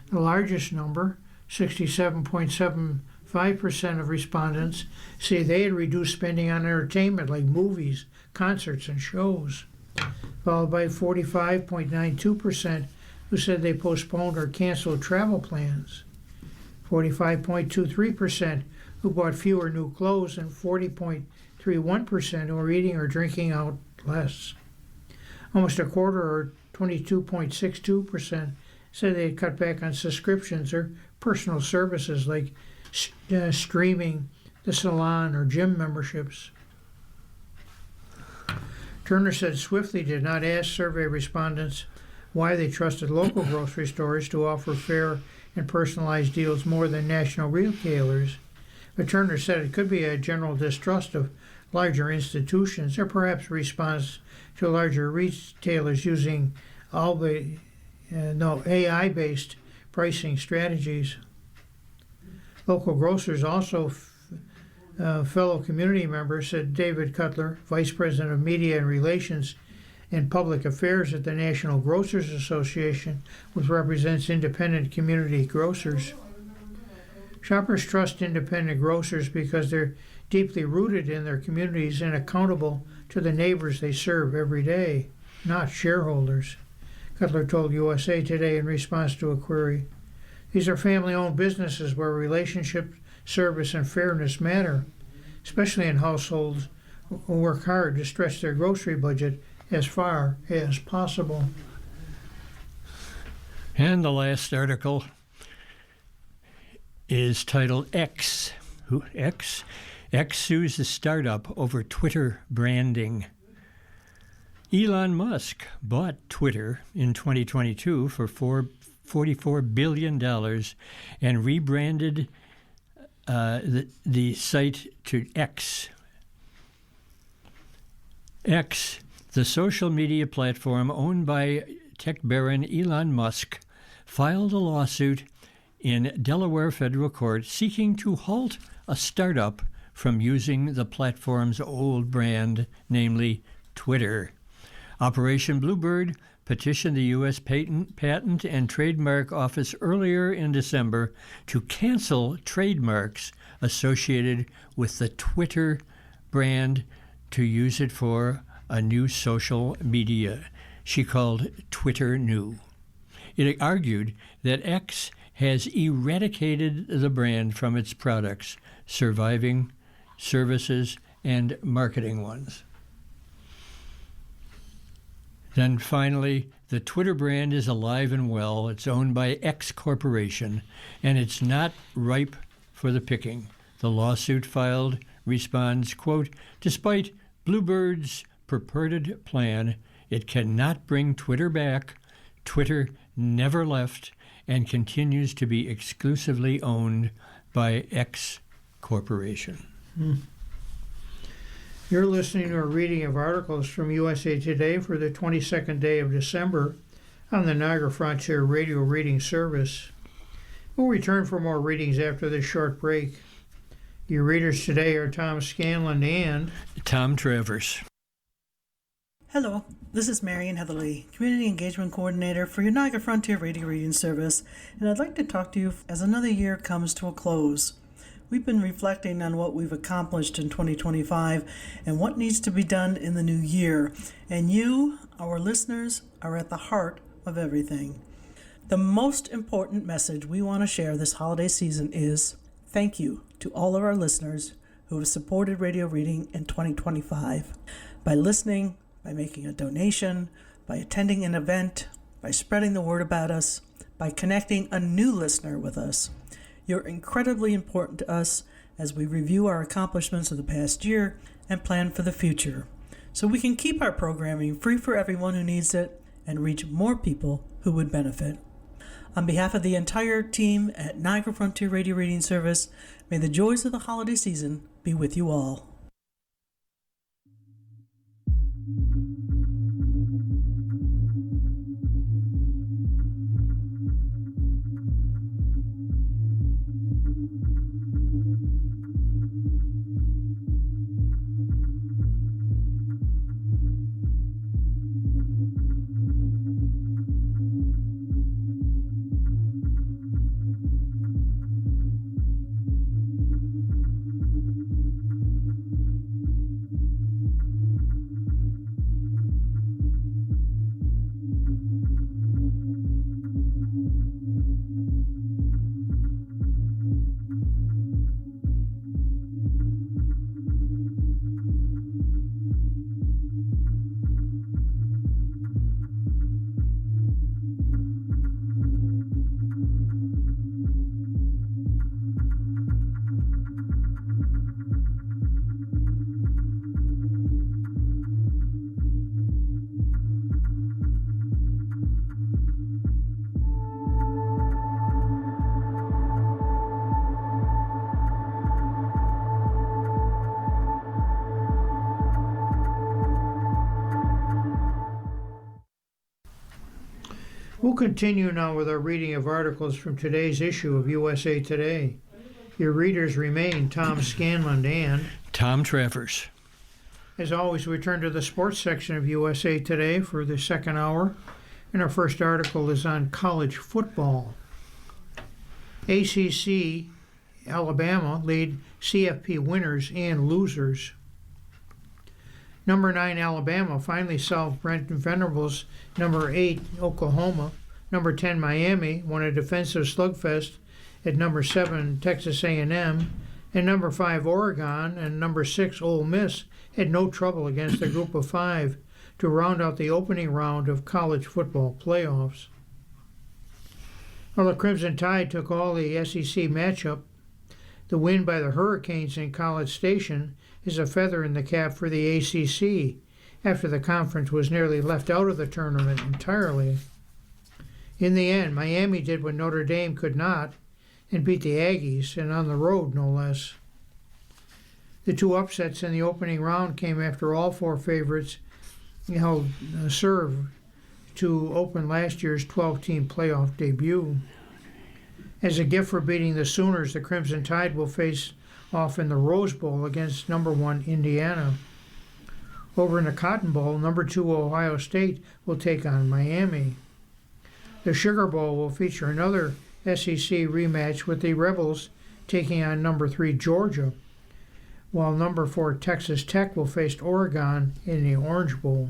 The largest number, 67.75% of respondents, say they had reduced spending on entertainment like movies, concerts, and shows, followed by 45.92% who said they postponed or canceled travel plans, 45.23% who bought fewer new clothes, and 40.31% who are eating or drinking out less. Almost a quarter, or 22.62%, said they had cut back on subscriptions or personal services like streaming, the salon, or gym memberships. Turner said Swiftly did not ask survey respondents why they trusted local grocery stores to offer fair and personalized deals more than national retailers. But Turner said it could be a general distrust of larger institutions, or perhaps a response to larger retailers using AI-based pricing strategies. Local grocers also fellow community member, said David Cutler, Vice President of Media and Relations and Public Affairs at the National Grocers Association, which represents independent community grocers. Shoppers trust independent grocers because they're deeply rooted in their communities and accountable to the neighbors they serve every day, not shareholders, Cutler told USA Today in response to a query. These are family-owned businesses where relationship, service, and fairness matter, especially in households who work hard to stretch their grocery budget as far as possible. And the last article is titled X. X sues the startup over Twitter branding. Elon Musk bought Twitter in 2022 for $44 billion and rebranded the site to X. X, the social media platform owned by tech baron Elon Musk, filed a lawsuit in Delaware federal court seeking to halt a startup from using the platform's old brand, namely Twitter. Operation Bluebird petitioned the U.S. Patent and Trademark Office earlier in December to cancel trademarks associated with the Twitter brand to use it for a new social media she called Twitter New. It argued that X has eradicated the brand from its products, surviving services, and marketing ones. Then finally, the Twitter brand is alive and well. It's owned by X Corporation, and it's not ripe for the picking. The lawsuit filed responds, quote, despite Bluebird's purported plan, it cannot bring Twitter back. Twitter never left and continues to be exclusively owned by X Corporation. You're listening to a reading of articles from USA Today for the 22nd day of December on the Niagara Frontier Radio Reading Service. We'll return for more readings after this short break. Your readers today are Tom Scanlon and Tom Travers. Hello, this is Marion Heatherly, Community Engagement Coordinator for your Niagara Frontier Radio Reading Service, and I'd like to talk to you as another year comes to a close. We've been reflecting on what we've accomplished in 2025 and what needs to be done in the new year, and you, our listeners, are at the heart of everything. The most important message we want to share this holiday season is thank you to all of our listeners who have supported radio reading in 2025 by listening, by making a donation, by attending an event, by spreading the word about us, by connecting a new listener with us. You're incredibly important to us as we review our accomplishments of the past year and plan for the future, so we can keep our programming free for everyone who needs it and reach more people who would benefit. On behalf of the entire team at Niagara Frontier Radio Reading Service, may the joys of the holiday season be with you all. We'll continue now with our reading of articles from today's issue of USA Today. Your readers remain Tom Scanlon and Tom Travers. As always, we turn to the sports section of USA Today for the second hour, and our first article is on college football. ACC Alabama lead CFP winners and losers. Number 9 Alabama finally solved Brent Venables' number 8 Oklahoma. Number 10 Miami won a defensive slugfest at number 7 Texas A&M, and number 5 Oregon and number 6 Ole Miss had no trouble against the group of 5 to round out the opening round of college football playoffs. Well, the Crimson Tide took all the SEC matchup. The win by the Hurricanes in College Station is a feather in the cap for the ACC after the conference was nearly left out of the tournament entirely. In the end, Miami did what Notre Dame could not and beat the Aggies, and on the road no less. The two upsets in the opening round came after all 4 favorites held serve to open last year's 12-team playoff debut. As a gift for beating the Sooners, the Crimson Tide will face off in the Rose Bowl against number 1 Indiana. Over in the Cotton Bowl, number 2 Ohio State will take on Miami. The Sugar Bowl will feature another SEC rematch with the Rebels taking on number 3 Georgia, while number 4 Texas Tech will face Oregon in the Orange Bowl.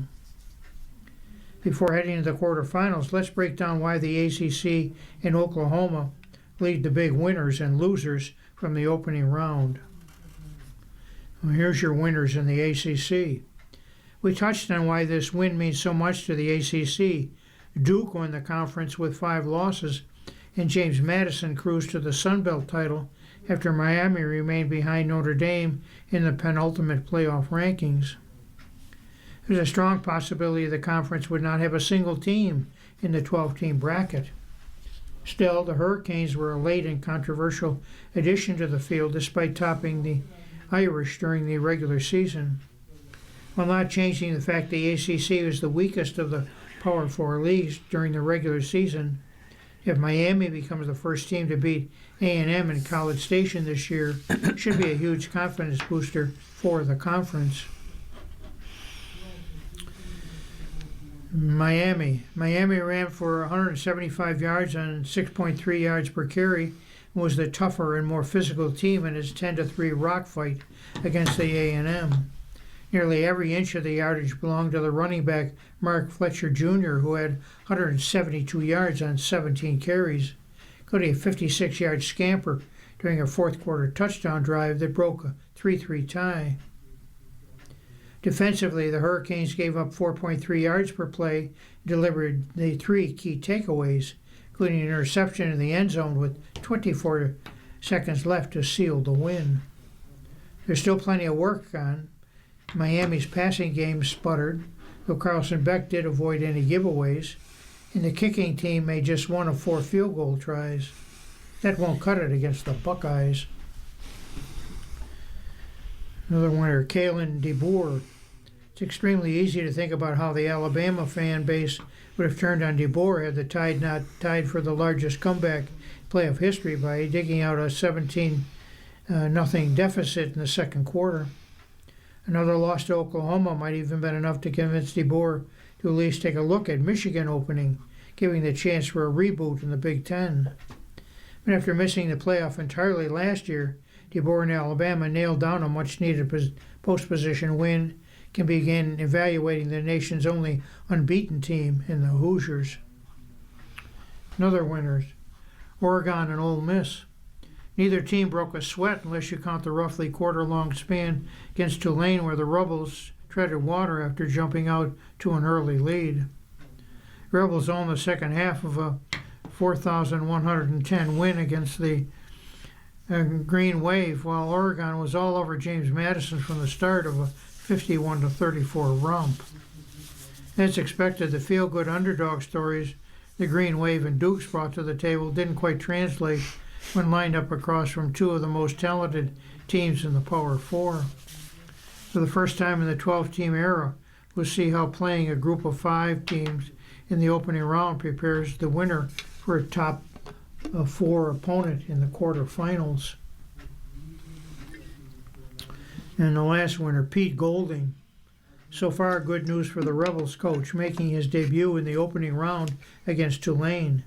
Before heading to the quarterfinals, let's break down why the ACC and Oklahoma lead the big winners and losers from the opening round. Well, here's your winners in the ACC. We touched on why this win means so much to the ACC. Duke won the conference with 5 losses, and James Madison cruised to the Sun Belt title after Miami remained behind Notre Dame in the penultimate playoff rankings. There's a strong possibility the conference would not have a single team in the 12-team bracket. Still, the Hurricanes were a late and controversial addition to the field despite topping the Irish during the regular season, while not changing the fact the ACC was the weakest of the Power 4 leagues during the regular season. If Miami becomes the first team to beat A&M in College Station this year, it should be a huge confidence booster for the conference. Miami ran for 175 yards on 6.3 yards per carry and was the tougher and more physical team in its 10-3 rock fight against the A&M. Nearly every inch of the yardage belonged to the running back Mark Fletcher Jr., who had 172 yards on 17 carries, including a 56-yard scamper during a fourth-quarter touchdown drive that broke a 3-3 tie. Defensively, the Hurricanes gave up 4.3 yards per play and delivered the 3 key takeaways, including an interception in the end zone with 24 seconds left to seal the win. There's still plenty of work on. Miami's passing game sputtered, though Carlson Beck did avoid any giveaways, and the kicking team made just 1 of 4 field goal tries. That won't cut it against the Buckeyes. Another winner, Kalen DeBoer. It's extremely easy to think about how the Alabama fan base would have turned on DeBoer had the Tide not tied for the largest comeback playoff history by digging out a 17-0 deficit in the second quarter. Another loss to Oklahoma might even been enough to convince DeBoer to at least take a look at Michigan opening, giving the chance for a reboot in the Big Ten. But after missing the playoff entirely last year, DeBoer and Alabama nailed down a much-needed post-position win, can begin evaluating the nation's only unbeaten team in the Hoosiers. Another winners, Oregon and Ole Miss. Neither team broke a sweat unless you count the roughly quarter-long span against Tulane, where the Rebels treaded water after jumping out to an early lead. Rebels owned the second half of a 4,110 win against the Green Wave, while Oregon was all over James Madison from the start of a 51-34 romp. As expected, the feel-good underdog stories the Green Wave and Dukes brought to the table didn't quite translate when lined up across from 2 of the most talented teams in the Power 4. For the first time in the 12-team era, we'll see how playing a group of 5 teams in the opening round prepares the winner for a top four opponent in the quarterfinals. And the last winner, Pete Golding. So far, good news for the Rebels coach, making his debut in the opening round against Tulane.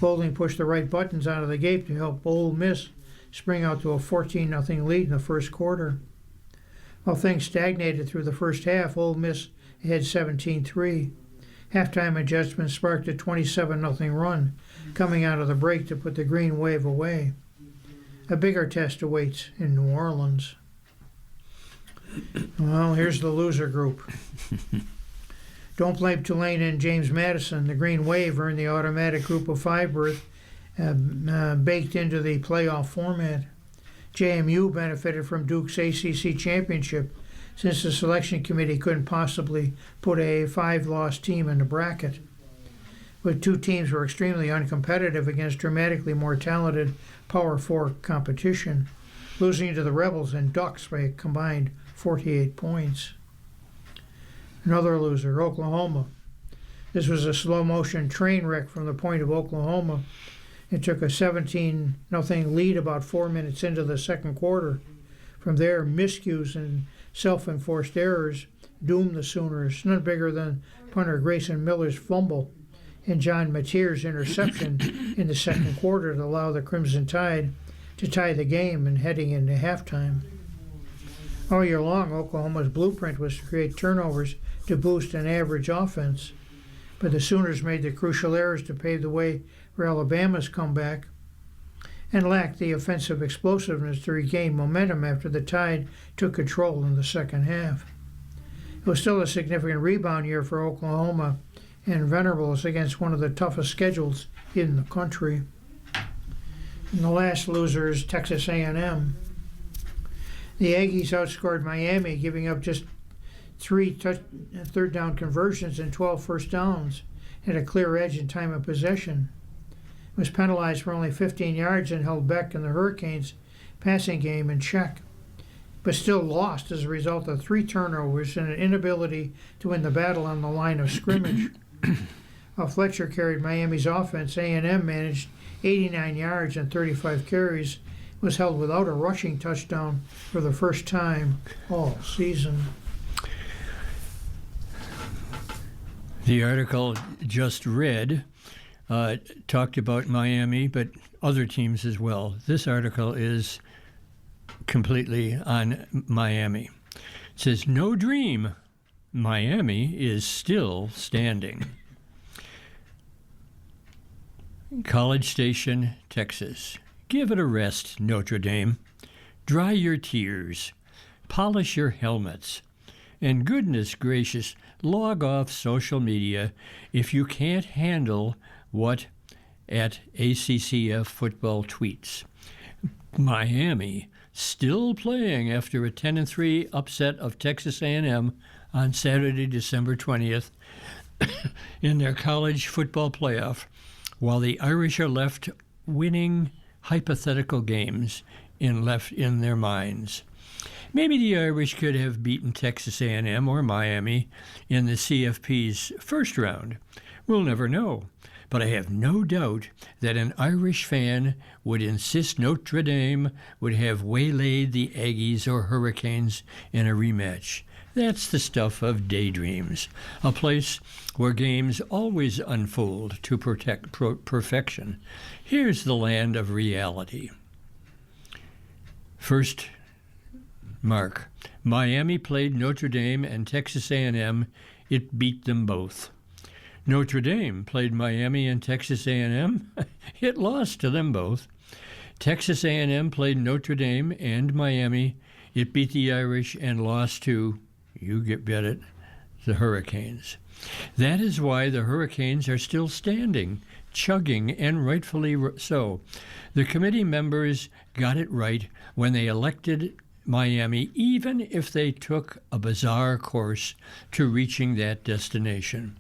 Golding pushed the right buttons out of the gate to help Ole Miss spring out to a 14-0 lead in the first quarter. While things stagnated through the first half, Ole Miss had 17-3. Halftime adjustments sparked a 27-0 run coming out of the break to put the Green Wave away. A bigger test awaits in New Orleans. Well, here's the loser group. Don't blame Tulane and James Madison. The Green Wave earned the automatic group of five berth baked into the playoff format. JMU benefited from Duke's ACC championship since the selection committee couldn't possibly put a five-loss team in the bracket. But two teams were extremely uncompetitive against dramatically more talented Power Four competition, losing to the Rebels and Ducks by a combined 48 points. Another loser, Oklahoma. This was a slow-motion train wreck from the point of Oklahoma. It took a 17-0 lead about 4 minutes into the second quarter. From there, miscues and self-enforced errors doomed the Sooners, none bigger than punter Grayson Miller's fumble and John Mateer's interception in the second quarter to allow the Crimson Tide to tie the game and heading into halftime. All year long, Oklahoma's blueprint was to create turnovers to boost an average offense, but the Sooners made the crucial errors to pave the way for Alabama's comeback and lacked the offensive explosiveness to regain momentum after the Tide took control in the second half. It was still a significant rebound year for Oklahoma and Venables against one of the toughest schedules in the country. And the last loser is Texas A&M. The Aggies outscored Miami, giving up just 3 third down conversions and 12 first downs, had a clear edge in time of possession. It was penalized for only 15 yards and held Beck and the Hurricanes' passing game in check, but still lost as a result of 3 turnovers and an inability to win the battle on the line of scrimmage. While Fletcher carried Miami's offense, A&M managed 89 yards and 35 carries, was held without a rushing touchdown for the first time all season. The article just read talked about Miami, but other teams as well. This article is completely on Miami. It says, "No dream. Miami is still standing." College Station, Texas. Give it a rest, Notre Dame. Dry your tears. Polish your helmets. And goodness gracious, log off social media if you can't handle what at ACCF football tweets. Miami still playing after a 10-3 upset of Texas A&M on Saturday, December 20th in their college football playoff, while the Irish are left winning hypothetical games in their minds. Maybe the Irish could have beaten Texas A&M or Miami in the CFP's first round. We'll never know. But I have no doubt that an Irish fan would insist Notre Dame would have waylaid the Aggies or Hurricanes in a rematch. That's the stuff of daydreams, a place where games always unfold to perfection. Here's the land of reality. First mark. Miami played Notre Dame and Texas A&M. It beat them both. Notre Dame played Miami and Texas A&M. It lost to them both. Texas A&M played Notre Dame and Miami. It beat the Irish and lost to, you bet it, the Hurricanes. That is why the Hurricanes are still standing, chugging, and rightfully so. The committee members got it right when they elected Miami, even if they took a bizarre course to reaching that destination.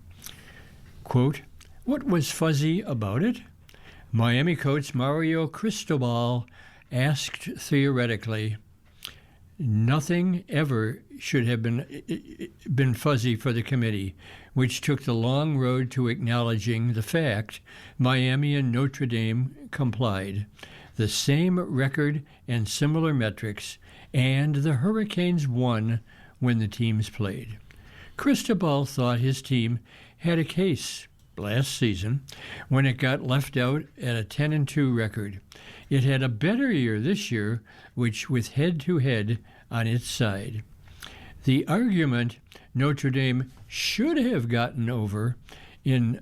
Quote, what was fuzzy about it? Miami coach Mario Cristobal asked theoretically, Nothing ever should have been fuzzy for the committee, which took the long road to acknowledging the fact Miami and Notre Dame complied. The same record and similar metrics, and the Hurricanes won when the teams played. Cristobal thought his team had a case last season when it got left out at a 10-2 record. It had a better year this year, which with head-to-head on its side. The argument Notre Dame should have gotten in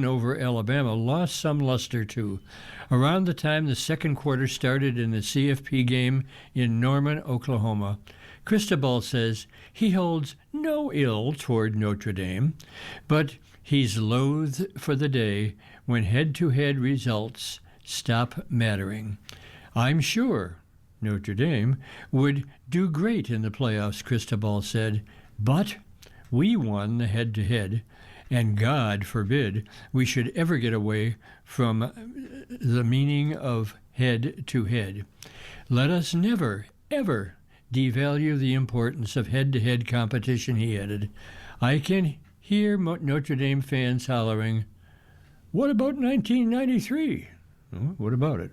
over Alabama lost some luster too. Around the time the second quarter started in the CFP game in Norman, Oklahoma, Cristobal says he holds no ill toward Notre Dame, but he's loath for the day when head-to-head results stop mattering. I'm sure Notre Dame would do great in the playoffs, Cristobal said, but we won the head-to-head, and God forbid we should ever get away from the meaning of head-to-head. Let us never, ever devalue the importance of head-to-head competition, he added. I can hear Notre Dame fans hollering, "What about 1993? What about it?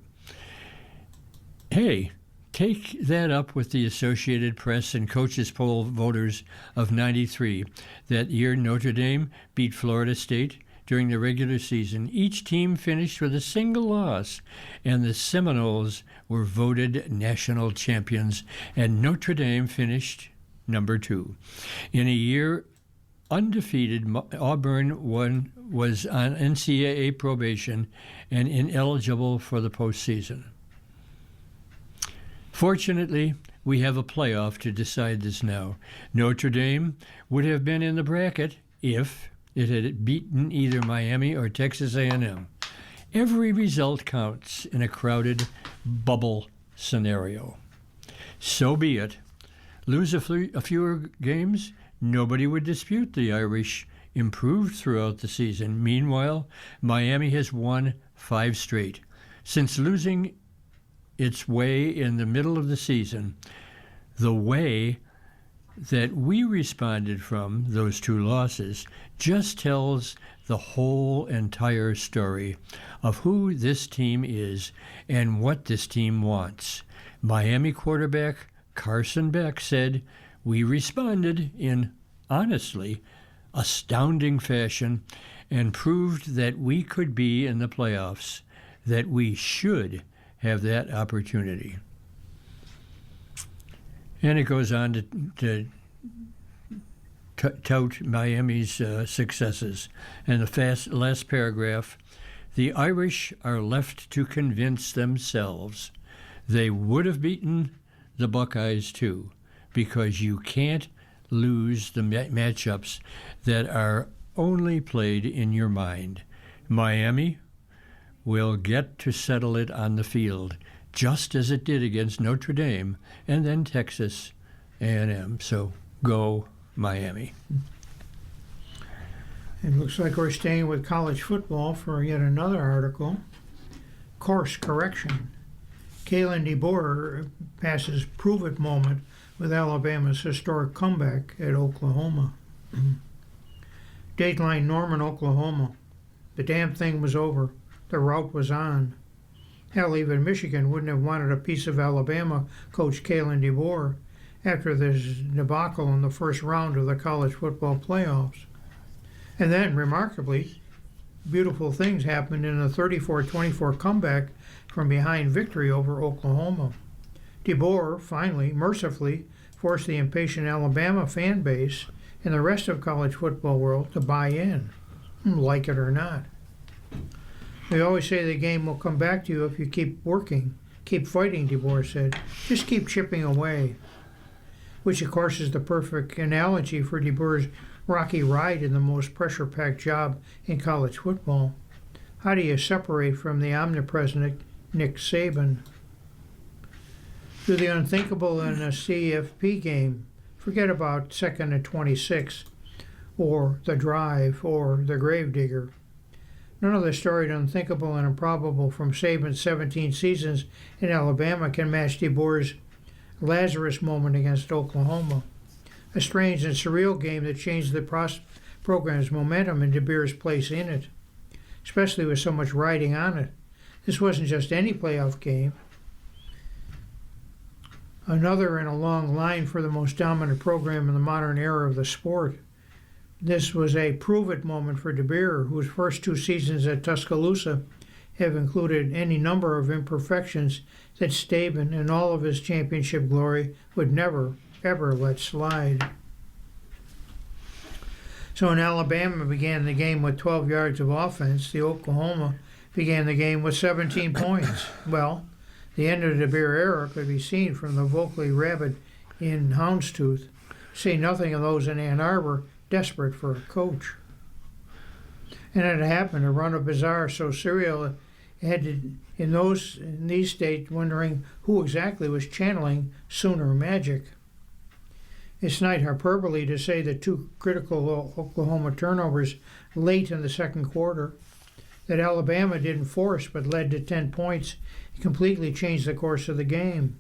Hey, take that up with the Associated Press and coaches poll voters of 93. That year, Notre Dame beat Florida State during the regular season. Each team finished with a single loss, and the Seminoles were voted national champions, and Notre Dame finished number 2. In a year undefeated, Auburn was on NCAA probation and ineligible for the postseason. Fortunately, we have a playoff to decide this now. Notre Dame would have been in the bracket if it had beaten either Miami or Texas A&M. Every result counts in a crowded bubble scenario. So be it. Lose a fewer games, nobody would dispute the Irish improved throughout the season. Meanwhile, Miami has won 5 straight. Since losing its way in the middle of the season, the way that we responded from those 2 losses just tells the whole entire story of who this team is and what this team wants. Miami quarterback Carson Beck said, "We responded in, honestly, astounding fashion and proved that we could be in the playoffs, that we should have that opportunity." And it goes on to tout Miami's successes. And the last paragraph, the Irish are left to convince themselves they would have beaten the Buckeyes too, because you can't lose the matchups that are only played in your mind. Miami will get to settle it on the field, just as it did against Notre Dame and then Texas A&M. So go Miami. It looks like we're staying with college football for yet another article. Course correction. Kalen DeBoer passes prove-it moment with Alabama's historic comeback at Oklahoma. Dateline Norman, Oklahoma. The damn thing was over. The rout was on. Hell, even Michigan wouldn't have wanted a piece of Alabama coach Kalen DeBoer after this debacle in the first round of the college football playoffs. And then, remarkably, beautiful things happened in a 34-24 comeback from behind victory over Oklahoma. DeBoer finally, mercifully, forced the impatient Alabama fan base and the rest of college football world to buy in, like it or not. We always say the game will come back to you if you keep working, keep fighting, DeBoer said. Just keep chipping away. Which, of course, is the perfect analogy for DeBoer's rocky ride in the most pressure-packed job in college football. How do you separate from the omnipresent Nick Saban? Do the unthinkable in a CFP game. Forget about 2nd and 26, or the drive, or the gravedigger. None of the storied, unthinkable, and improbable from Saban's 17 seasons in Alabama can match DeBoer's Lazarus moment against Oklahoma. A strange and surreal game that changed the program's momentum and DeBoer's place in it, especially with so much riding on it. This wasn't just any playoff game. Another in a long line for the most dominant program in the modern era of the sport. This was a prove-it moment for DeBoer, whose first 2 seasons at Tuscaloosa have included any number of imperfections that Saban, in all of his championship glory, would never, ever let slide. So when Alabama began the game with 12 yards of offense, the Oklahoma began the game with 17 points. Well, the end of the DeBoer era could be seen from the vocally rabid in Houndstooth. Say nothing of those in Ann Arbor, desperate for a coach. And it happened, a run of bizarre, so surreal, it had to, in these states, wondering who exactly was channeling Sooner magic. It's not hyperbole to say that 2 critical Oklahoma turnovers late in the second quarter that Alabama didn't force but led to 10 points completely changed the course of the game.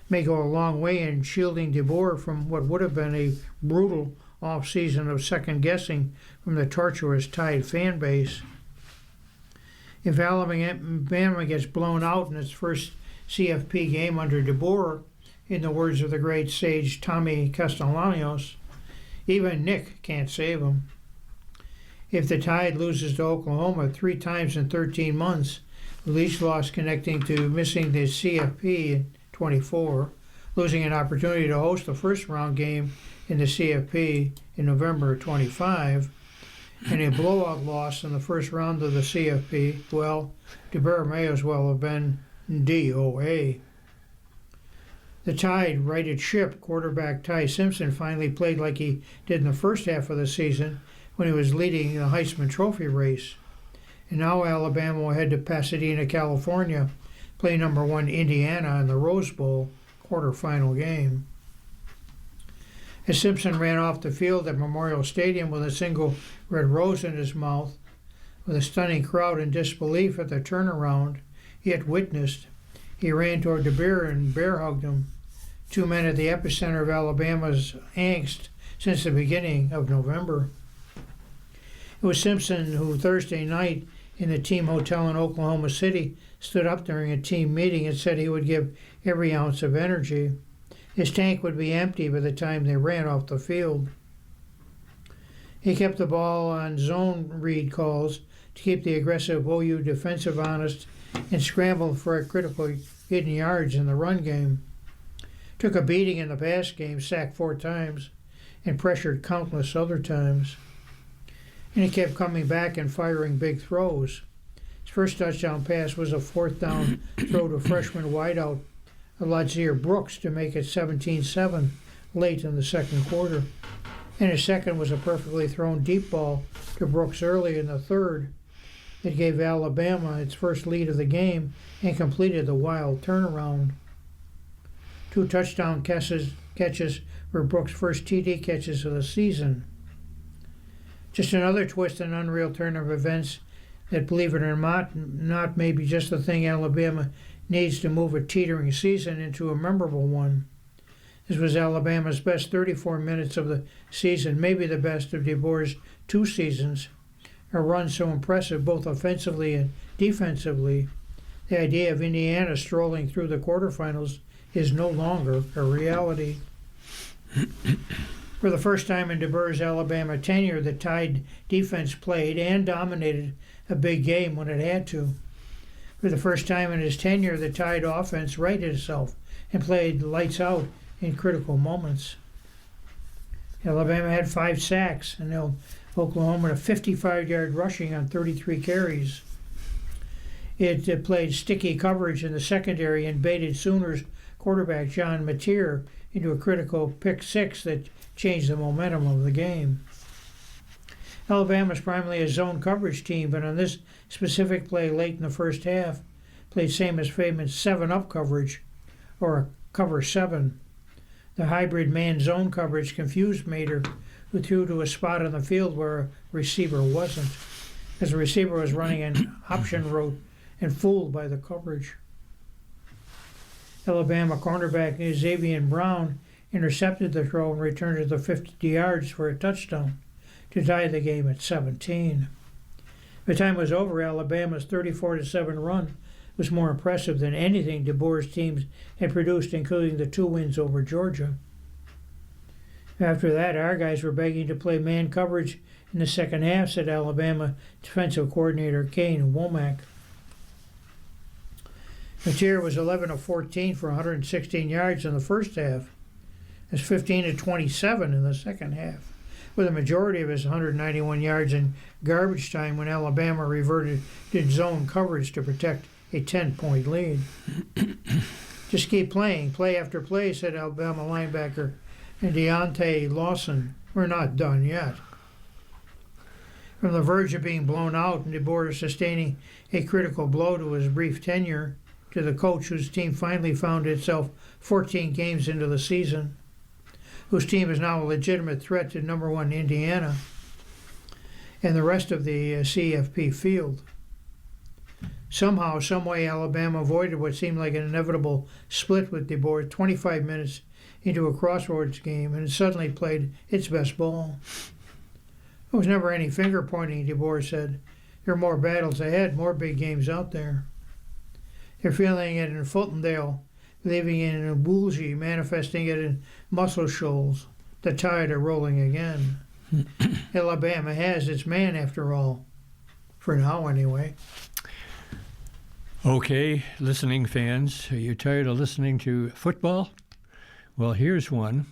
May go a long way in shielding DeBoer from what would have been a brutal off-season of second-guessing from the tortuous Tide fan base. If Alabama gets blown out in its first CFP game under DeBoer, in the words of the great sage Tommy Castellanos, even Nick can't save him. If the Tide loses to Oklahoma 3 times in 13 months, with each loss connecting to missing the CFP in 24, losing an opportunity to host the first-round game in the CFP in November 25, and a blowout loss in the first round of the CFP, well, DeBoer may as well have been DOA. The Tide righted ship. Quarterback Ty Simpson finally played like he did in the first half of the season when he was leading the Heisman Trophy race. And now Alabama will head to Pasadena, California, play number 1 Indiana in the Rose Bowl quarterfinal game. As Simpson ran off the field at Memorial Stadium with a single red rose in his mouth, with a stunning crowd in disbelief at the turnaround he had witnessed, he ran toward DeBoer and bear-hugged him, 2 men at the epicenter of Alabama's angst since the beginning of November. It was Simpson who Thursday night in the team hotel in Oklahoma City stood up during a team meeting and said he would give every ounce of energy. His tank would be empty by the time they ran off the field. He kept the ball on zone read calls to keep the aggressive OU defensive honest and scrambled for a critical hidden yards in the run game. Took a beating in the pass game, sacked 4 times, and pressured countless other times. And he kept coming back and firing big throws. His first touchdown pass was a 4th down throw to freshman wideout Elijah Brooks to make it 17-7 late in the second quarter. And his second was a perfectly thrown deep ball to Brooks early in the third that gave Alabama its first lead of the game and completed the wild turnaround. 2 touchdown catches were Brooks' first TD catches of the season. Just another twist and unreal turn of events that, believe it or not, may be just the thing Alabama needs to move a teetering season into a memorable one. This was Alabama's best 34 minutes of the season, maybe the best of DeBoer's 2 seasons. A run so impressive both offensively and defensively, the idea of Indiana strolling through the quarterfinals is no longer a reality. For the first time in DeBoer's Alabama tenure, the Tide defense played and dominated a big game when it had to. For the first time in his tenure, the Tide offense righted itself and played lights out in critical moments. Alabama had 5 sacks and held Oklahoma to 55-yard rushing on 33 carries. It played sticky coverage in the secondary and baited Sooners quarterback John Mateer into a critical pick 6 that changed the momentum of the game. Alabama's primarily a zone coverage team, but on this specific play late in the first half, played same as famous 7-up coverage, or a cover 7. The hybrid man-zone coverage confused Mater, who threw to a spot on the field where a receiver wasn't. as the receiver was running an option route and fooled by the coverage. Alabama cornerback Xavier Brown intercepted the throw and returned it to 50 yards for a touchdown to tie the game at 17. By the time was over, Alabama's 34-7 run was more impressive than anything DeBoer's teams had produced, including the 2 wins over Georgia. After that, our guys were begging to play man coverage in the second half, said Alabama defensive coordinator Kane Womack. Mateer was 11 of 14 for 116 yards in the first half. That's 15 of 27 in the second half, with a majority of his 191 yards in garbage time when Alabama reverted to zone coverage to protect a 10-point lead. Just keep playing, play after play, said Alabama linebacker Deontay Lawson. We're not done yet. From the verge of being blown out and DeBoer sustaining a critical blow to his brief tenure, to the coach whose team finally found itself 14 games into the season, whose team is now a legitimate threat to number 1 Indiana and the rest of the CFP field. Somehow, someway, Alabama avoided what seemed like an inevitable split with DeBoer 25 minutes into a crossroads game, and it suddenly played its best ball. There was never any finger pointing, DeBoer said. There are more battles ahead, more big games out there. They're feeling it in Fultondale, living in Woolsey, manifesting it in Muscle Shoals. The tide are rolling again. Alabama has its man after all. For now, anyway. Okay, listening fans, are you tired of listening to football? Well, here's one.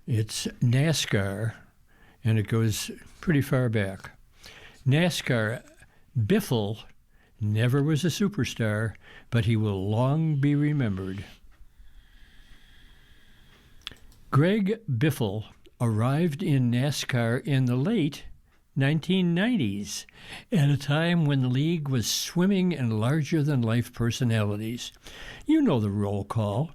It's NASCAR, and it goes pretty far back. NASCAR Biffle never was a superstar, but he will long be remembered. Greg Biffle arrived in NASCAR in the late 1990s, at a time when the league was swimming in larger-than-life personalities. You know the roll call.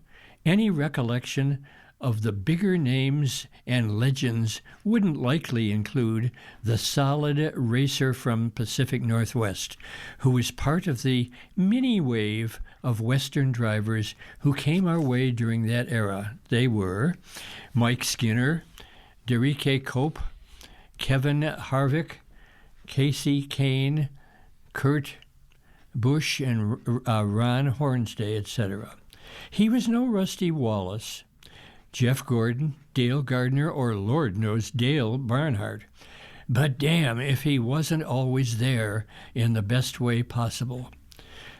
Any recollection of the bigger names and legends wouldn't likely include the solid racer from Pacific Northwest, who was part of the mini wave of Western drivers who came our way during that era. They were Mike Skinner, Derrike Cope, Kevin Harvick, Casey Kane, Kurt Busch, and Ron Hornsday, etc. He was no Rusty Wallace, Jeff Gordon, Dale Gardner, or Lord knows Dale Barnhart. But damn if he wasn't always there in the best way possible.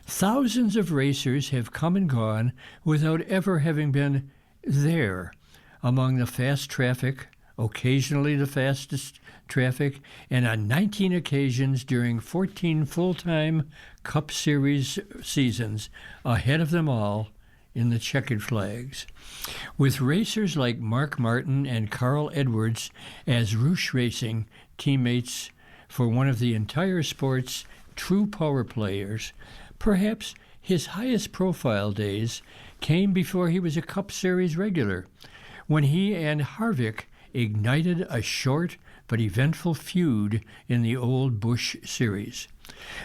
Thousands of racers have come and gone without ever having been there among the fast traffic, occasionally the fastest traffic, and on 19 occasions during 14 full-time Cup Series seasons, ahead of them all in the checkered flags. With racers like Mark Martin and Carl Edwards as Roush Racing teammates for one of the entire sport's true power players, perhaps his highest profile days came before he was a Cup Series regular, when he and Harvick ignited a short but eventful feud in the old Busch Series.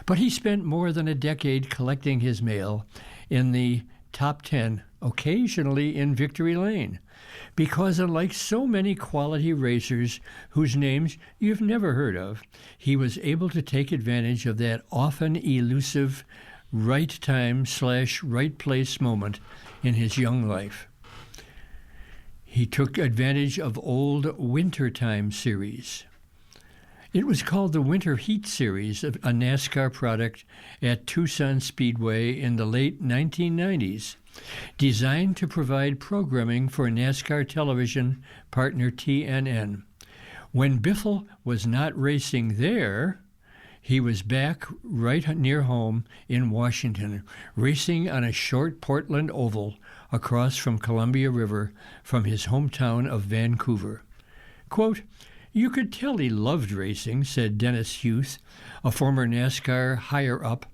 But he spent more than a decade collecting his mail in the top 10, occasionally in victory lane, because unlike so many quality racers whose names you've never heard of, he was able to take advantage of that often elusive right time/right place moment in his young life. He took advantage of old Wintertime Series. It was called the Winter Heat Series, a NASCAR product at Tucson Speedway in the late 1990s, designed to provide programming for NASCAR television partner TNN. When Biffle was not racing there, he was back right near home in Washington, racing on a short Portland oval across from Columbia River from his hometown of Vancouver. Quote, "You could tell he loved racing," said Dennis Huth, a former NASCAR higher-up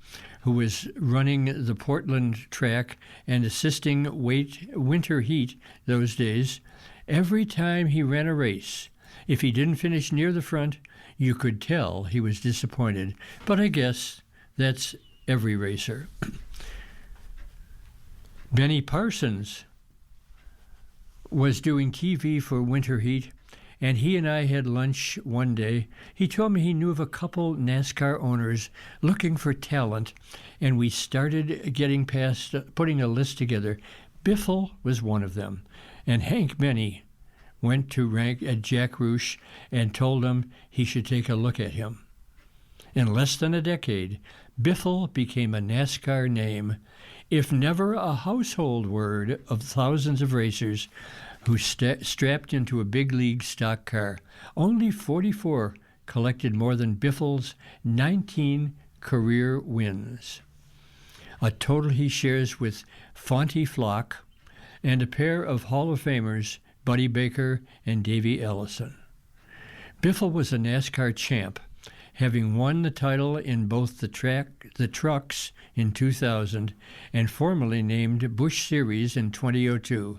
who was running the Portland track and assisting Winter Heat those days. "Every time he ran a race, If he didn't finish near the front, you could tell he was disappointed. But I guess that's every racer. Benny Parsons was doing TV for Winter Heat, and he and I had lunch one day. He told me he knew of a couple NASCAR owners looking for talent, and we started getting past putting a list together. Biffle was one of them, and Hank Benny went to rank at Jack Roush and told him he should take a look at him. In less than a decade, Biffle became a NASCAR name, if never a household word of thousands of racers who strapped into a big league stock car. Only 44 collected more than Biffle's 19 career wins, a total he shares with Fonty Flock and a pair of Hall of Famers, Buddy Baker and Davey Ellison. Biffle was a NASCAR champ, having won the title in both the trucks in 2000 and formerly named Busch Series in 2002.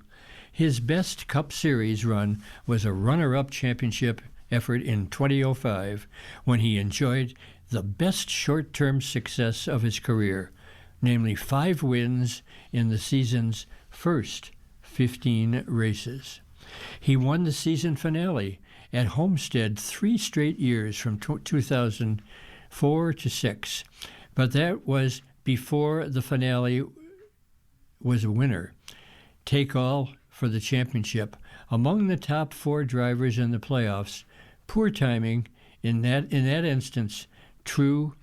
His best Cup Series run was a runner-up championship effort in 2005 when he enjoyed the best short-term success of his career, namely 5 wins in the season's first 15 races. He won the season finale at Homestead 3 straight years from 2004 to 6, but that was before the finale was a winner. Take all for the championship. Among the top 4 drivers in the playoffs, poor timing in that instance. True,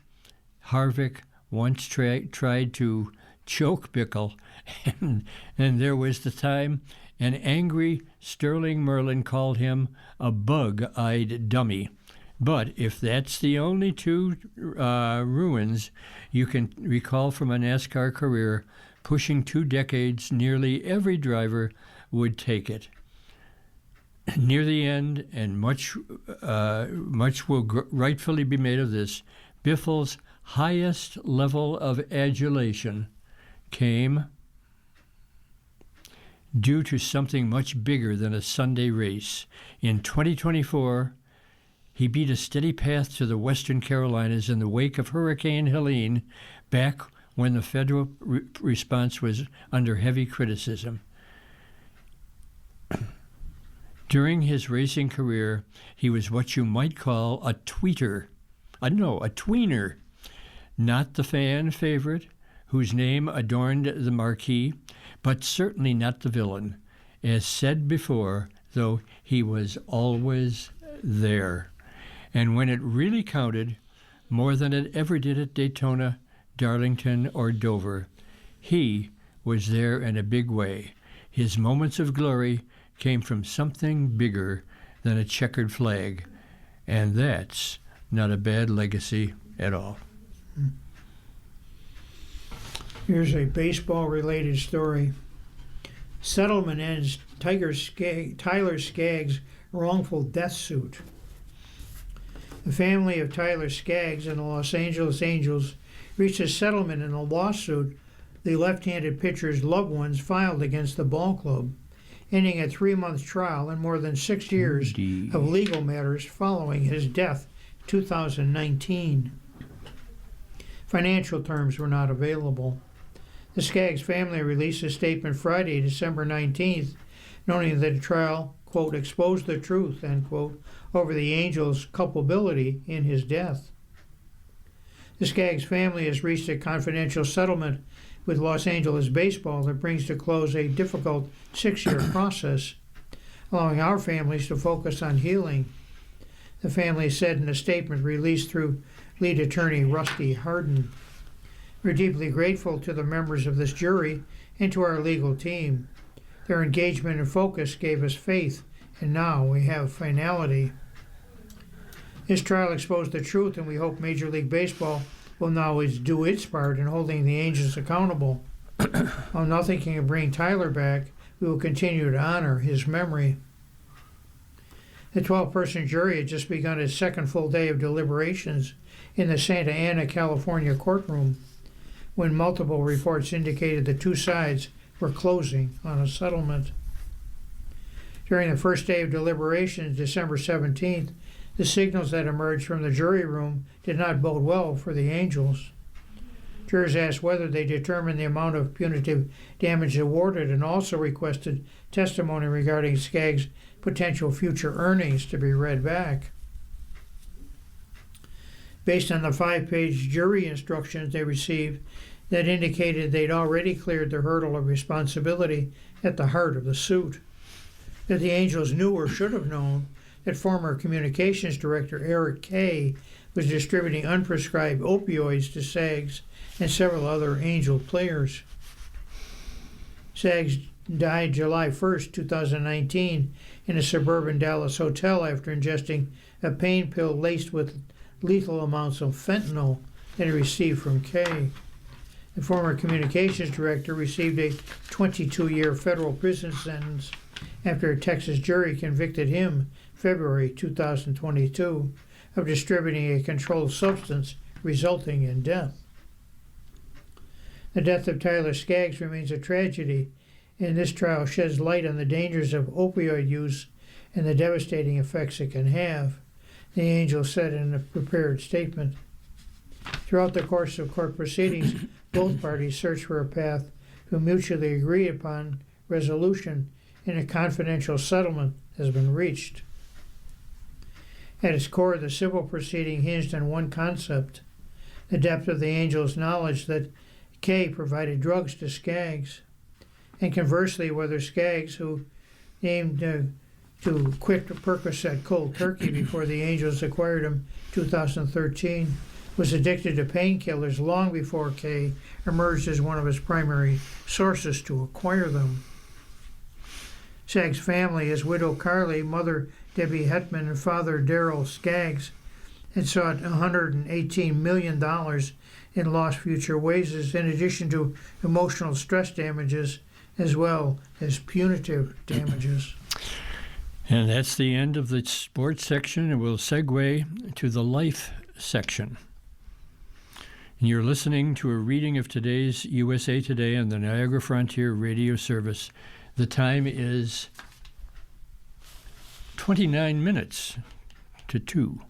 Harvick once tried to choke Bickle, and there was the time an angry Sterling Merlin called him a bug-eyed dummy. But if that's the only 2 ruins you can recall from a NASCAR career, pushing 2 decades, nearly every driver would take it. Near the end, and much will rightfully be made of this, Biffle's highest level of adulation came due to something much bigger than a Sunday race. In 2024, he beat a steady path to the Western Carolinas in the wake of Hurricane Helene, back when the federal response was under heavy criticism. During his racing career, he was what you might call a tweener. Not the fan favorite whose name adorned the marquee, but certainly not the villain. As said before, though, he was always there. And when it really counted, more than it ever did at Daytona, Darlington, or Dover, he was there in a big way. His moments of glory came from something bigger than a checkered flag, and that's not a bad legacy at all. Here's a baseball-related story. Settlement ends Tyler Skaggs' wrongful death suit. The family of Tyler Skaggs and the Los Angeles Angels reached a settlement in a lawsuit the left-handed pitcher's loved ones filed against the ball club, ending a 3-month trial and more than 6 years of legal matters following his death in 2019. Financial terms were not available. The Skaggs family released a statement Friday, December 19th, noting that the trial, quote, exposed the truth, end quote, over the Angels' culpability in his death. The Skaggs family has reached a confidential settlement with Los Angeles Baseball that brings to close a difficult 6-year process, allowing our families to focus on healing. The family said in a statement released through lead attorney Rusty Hardin. We're deeply grateful to the members of this jury and to our legal team. Their engagement and focus gave us faith, and now we have finality. This trial exposed the truth, and we hope Major League Baseball will now do its part in holding the Angels accountable. While nothing can bring Tyler back, we will continue to honor his memory. The 12-person jury had just begun its second full day of deliberations in the Santa Ana, California courtroom when multiple reports indicated the 2 sides were closing on a settlement. During the first day of deliberations, December 17th, the signals that emerged from the jury room did not bode well for the Angels. Jurors asked whether they determined the amount of punitive damage awarded and also requested testimony regarding Skaggs' potential future earnings to be read back. Based on the 5-page jury instructions they received that indicated they'd already cleared the hurdle of responsibility at the heart of the suit, that the Angels knew or should have known that former communications director Eric Kay was distributing unprescribed opioids to Skaggs and several other Angel players. Skaggs died July 1st, 2019, in a suburban Dallas hotel after ingesting a pain pill laced with lethal amounts of fentanyl that he received from Kay. The former communications director received a 22-year federal prison sentence after a Texas jury convicted him February 2022 of distributing a controlled substance resulting in death. The death of Tyler Skaggs remains a tragedy, and this trial sheds light on the dangers of opioid use and the devastating effects it can have, the Angel said in a prepared statement. Throughout the course of court proceedings, both parties searched for a path to a mutually agreed upon resolution, and a confidential settlement has been reached. At its core, the civil proceeding hinged on one concept: the depth of the Angels' knowledge that Kay provided drugs to Skaggs, and conversely, whether Skaggs, who aimed to quit Percocet cold turkey before the Angels acquired him in 2013, was addicted to painkillers long before Kay emerged as one of his primary sources to acquire them. Skaggs' family, his widow Carly, mother Debbie Hetman, and father Darrell Skaggs, had sought $118 million in lost future wages, in addition to emotional stress damages as well as punitive damages. And that's the end of the sports section, and we'll segue to the life section. And you're listening to a reading of today's USA Today on the Niagara Frontier Radio Service. The time is 29 minutes to 2.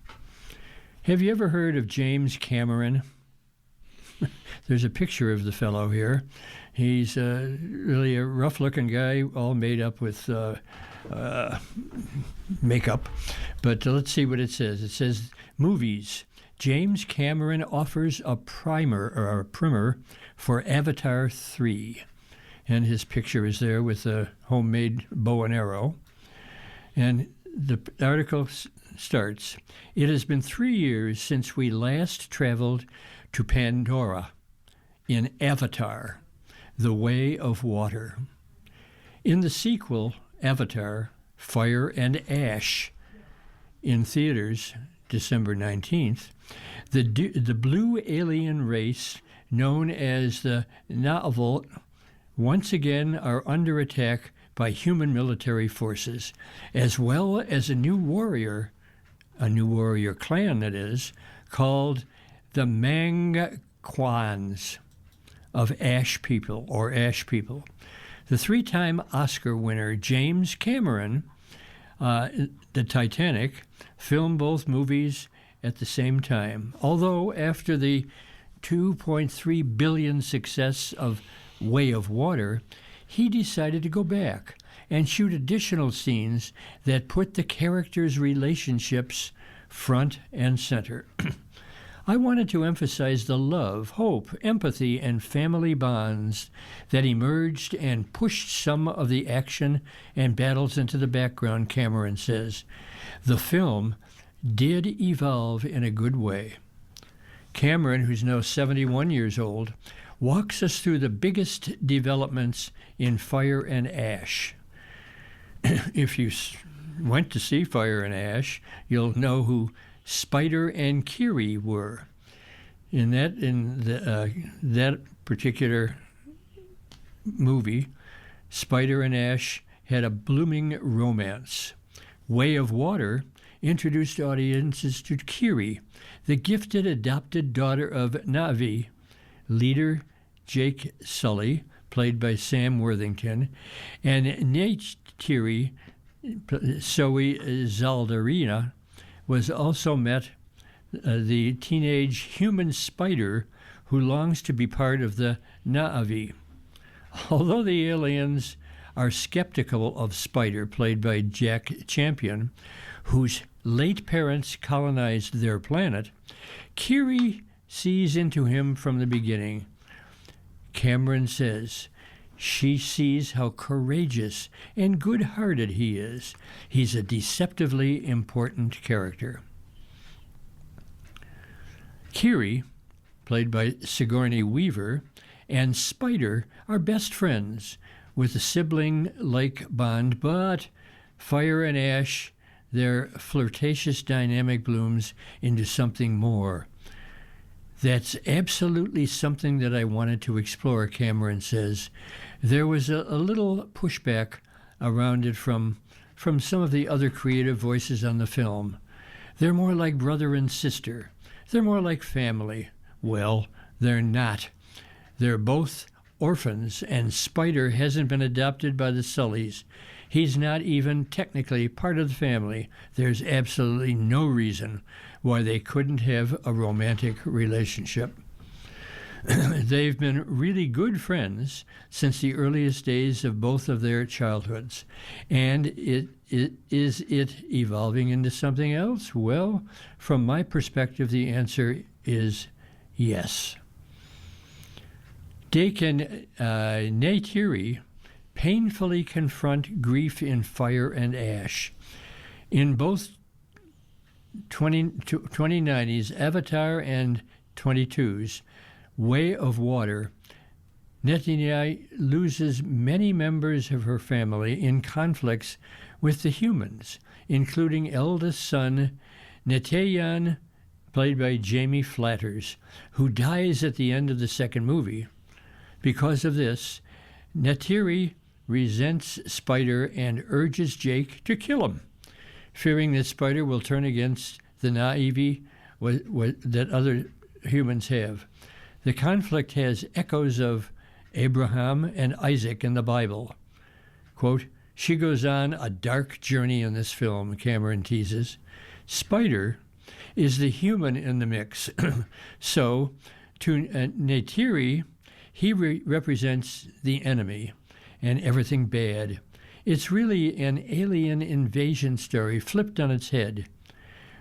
Have you ever heard of James Cameron? There's a picture of the fellow here. He's really a rough-looking guy, all made up with makeup. But let's see what it says. It says, movies. James Cameron offers a primer for Avatar 3. And his picture is there with a homemade bow and arrow. And the article starts, it has been 3 years since we last traveled to Pandora in Avatar, The Way of Water. In the sequel, Avatar, Fire and Ash, in theaters December 19th, the blue alien race known as the Na'vi once again are under attack by human military forces, as well as a new warrior clan that is, called the Mangkwans of Ash People. The 3-time Oscar winner James Cameron, the Titanic, filmed both movies at the same time. Although after the $2.3 billion success of Way of Water, he decided to go back and shoot additional scenes that put the characters' relationships front and center. I wanted to emphasize the love, hope, empathy, and family bonds that emerged and pushed some of the action and battles into the background, Cameron says. The film did evolve in a good way. Cameron, who's now 71 years old, walks us through the biggest developments in Fire and Ash. If you went to see Fire and Ash, you'll know who Spider and Kiri were. In that particular movie, Spider and Ash had a blooming romance. Way of Water introduced audiences to Kiri, the gifted adopted daughter of Na'vi leader Jake Sully, played by Sam Worthington, and Neytiri, Zoe Zaldarina was also met the teenage human spider who longs to be part of the Na'vi. Although the aliens are skeptical of Spider, played by Jack Champion, whose late parents colonized their planet, Kiri sees into him from the beginning. Cameron says she sees how courageous and good-hearted he is. He's a deceptively important character. Kiri, played by Sigourney Weaver, and Spider are best friends with a sibling-like bond, but fire and ash, their flirtatious dynamic blooms into something more. That's absolutely something that I wanted to explore, Cameron says. There was a little pushback around it from some of the other creative voices on the film. They're more like brother and sister. They're more like family. Well, they're not. They're both orphans, and Spider hasn't been adopted by the Sullys. He's not even technically part of the family. There's absolutely no reason why they couldn't have a romantic relationship. They've been really good friends since the earliest days of both of their childhoods. And is it evolving into something else? Well, from my perspective, the answer is yes. Dake and Neytiri painfully confront grief in fire and ash. In both 2090's Avatar and 22's Way of Water, Neytiri loses many members of her family in conflicts with the humans, including eldest son Netayan, played by Jamie Flatters, who dies at the end of the second movie. Because of this, Neytiri resents Spider and urges Jake to kill him, fearing that Spider will turn against the Na'vi that other humans have. The conflict has echoes of Abraham and Isaac in the Bible. Quote, she goes on a dark journey in this film, Cameron teases. Spider is the human in the mix. So, to Neytiri, he represents the enemy and everything bad. It's really an alien invasion story flipped on its head,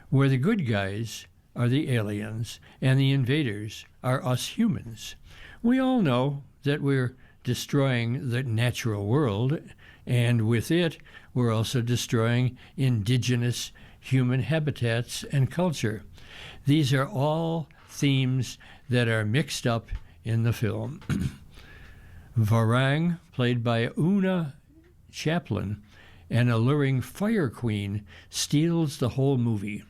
where the good guys are the aliens and the invaders are us humans. We all know that we're destroying the natural world, and with it, we're also destroying indigenous human habitats and culture. These are all themes that are mixed up in the film. Varang, played by Una Chaplin, an alluring fire queen, steals the whole movie.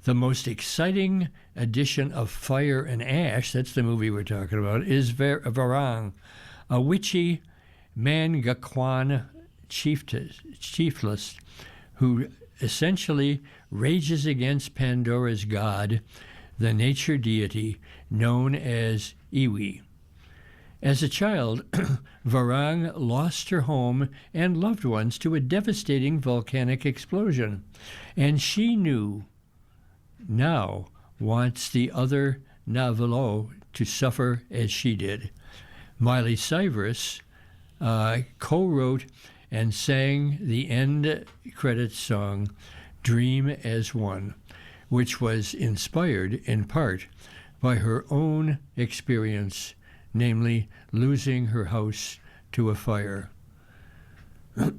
The most exciting addition of Fire and Ash, that's the movie we're talking about, is Varang, a witchy Mangakwan chiefless who essentially rages against Pandora's god, the nature deity known as Iwi. As a child, Varang lost her home and loved ones to a devastating volcanic explosion, and she now wants the other Navajo to suffer as she did. Miley Cyrus co-wrote and sang the end credits song Dream as One, which was inspired in part by her own experience, namely losing her house to a fire. A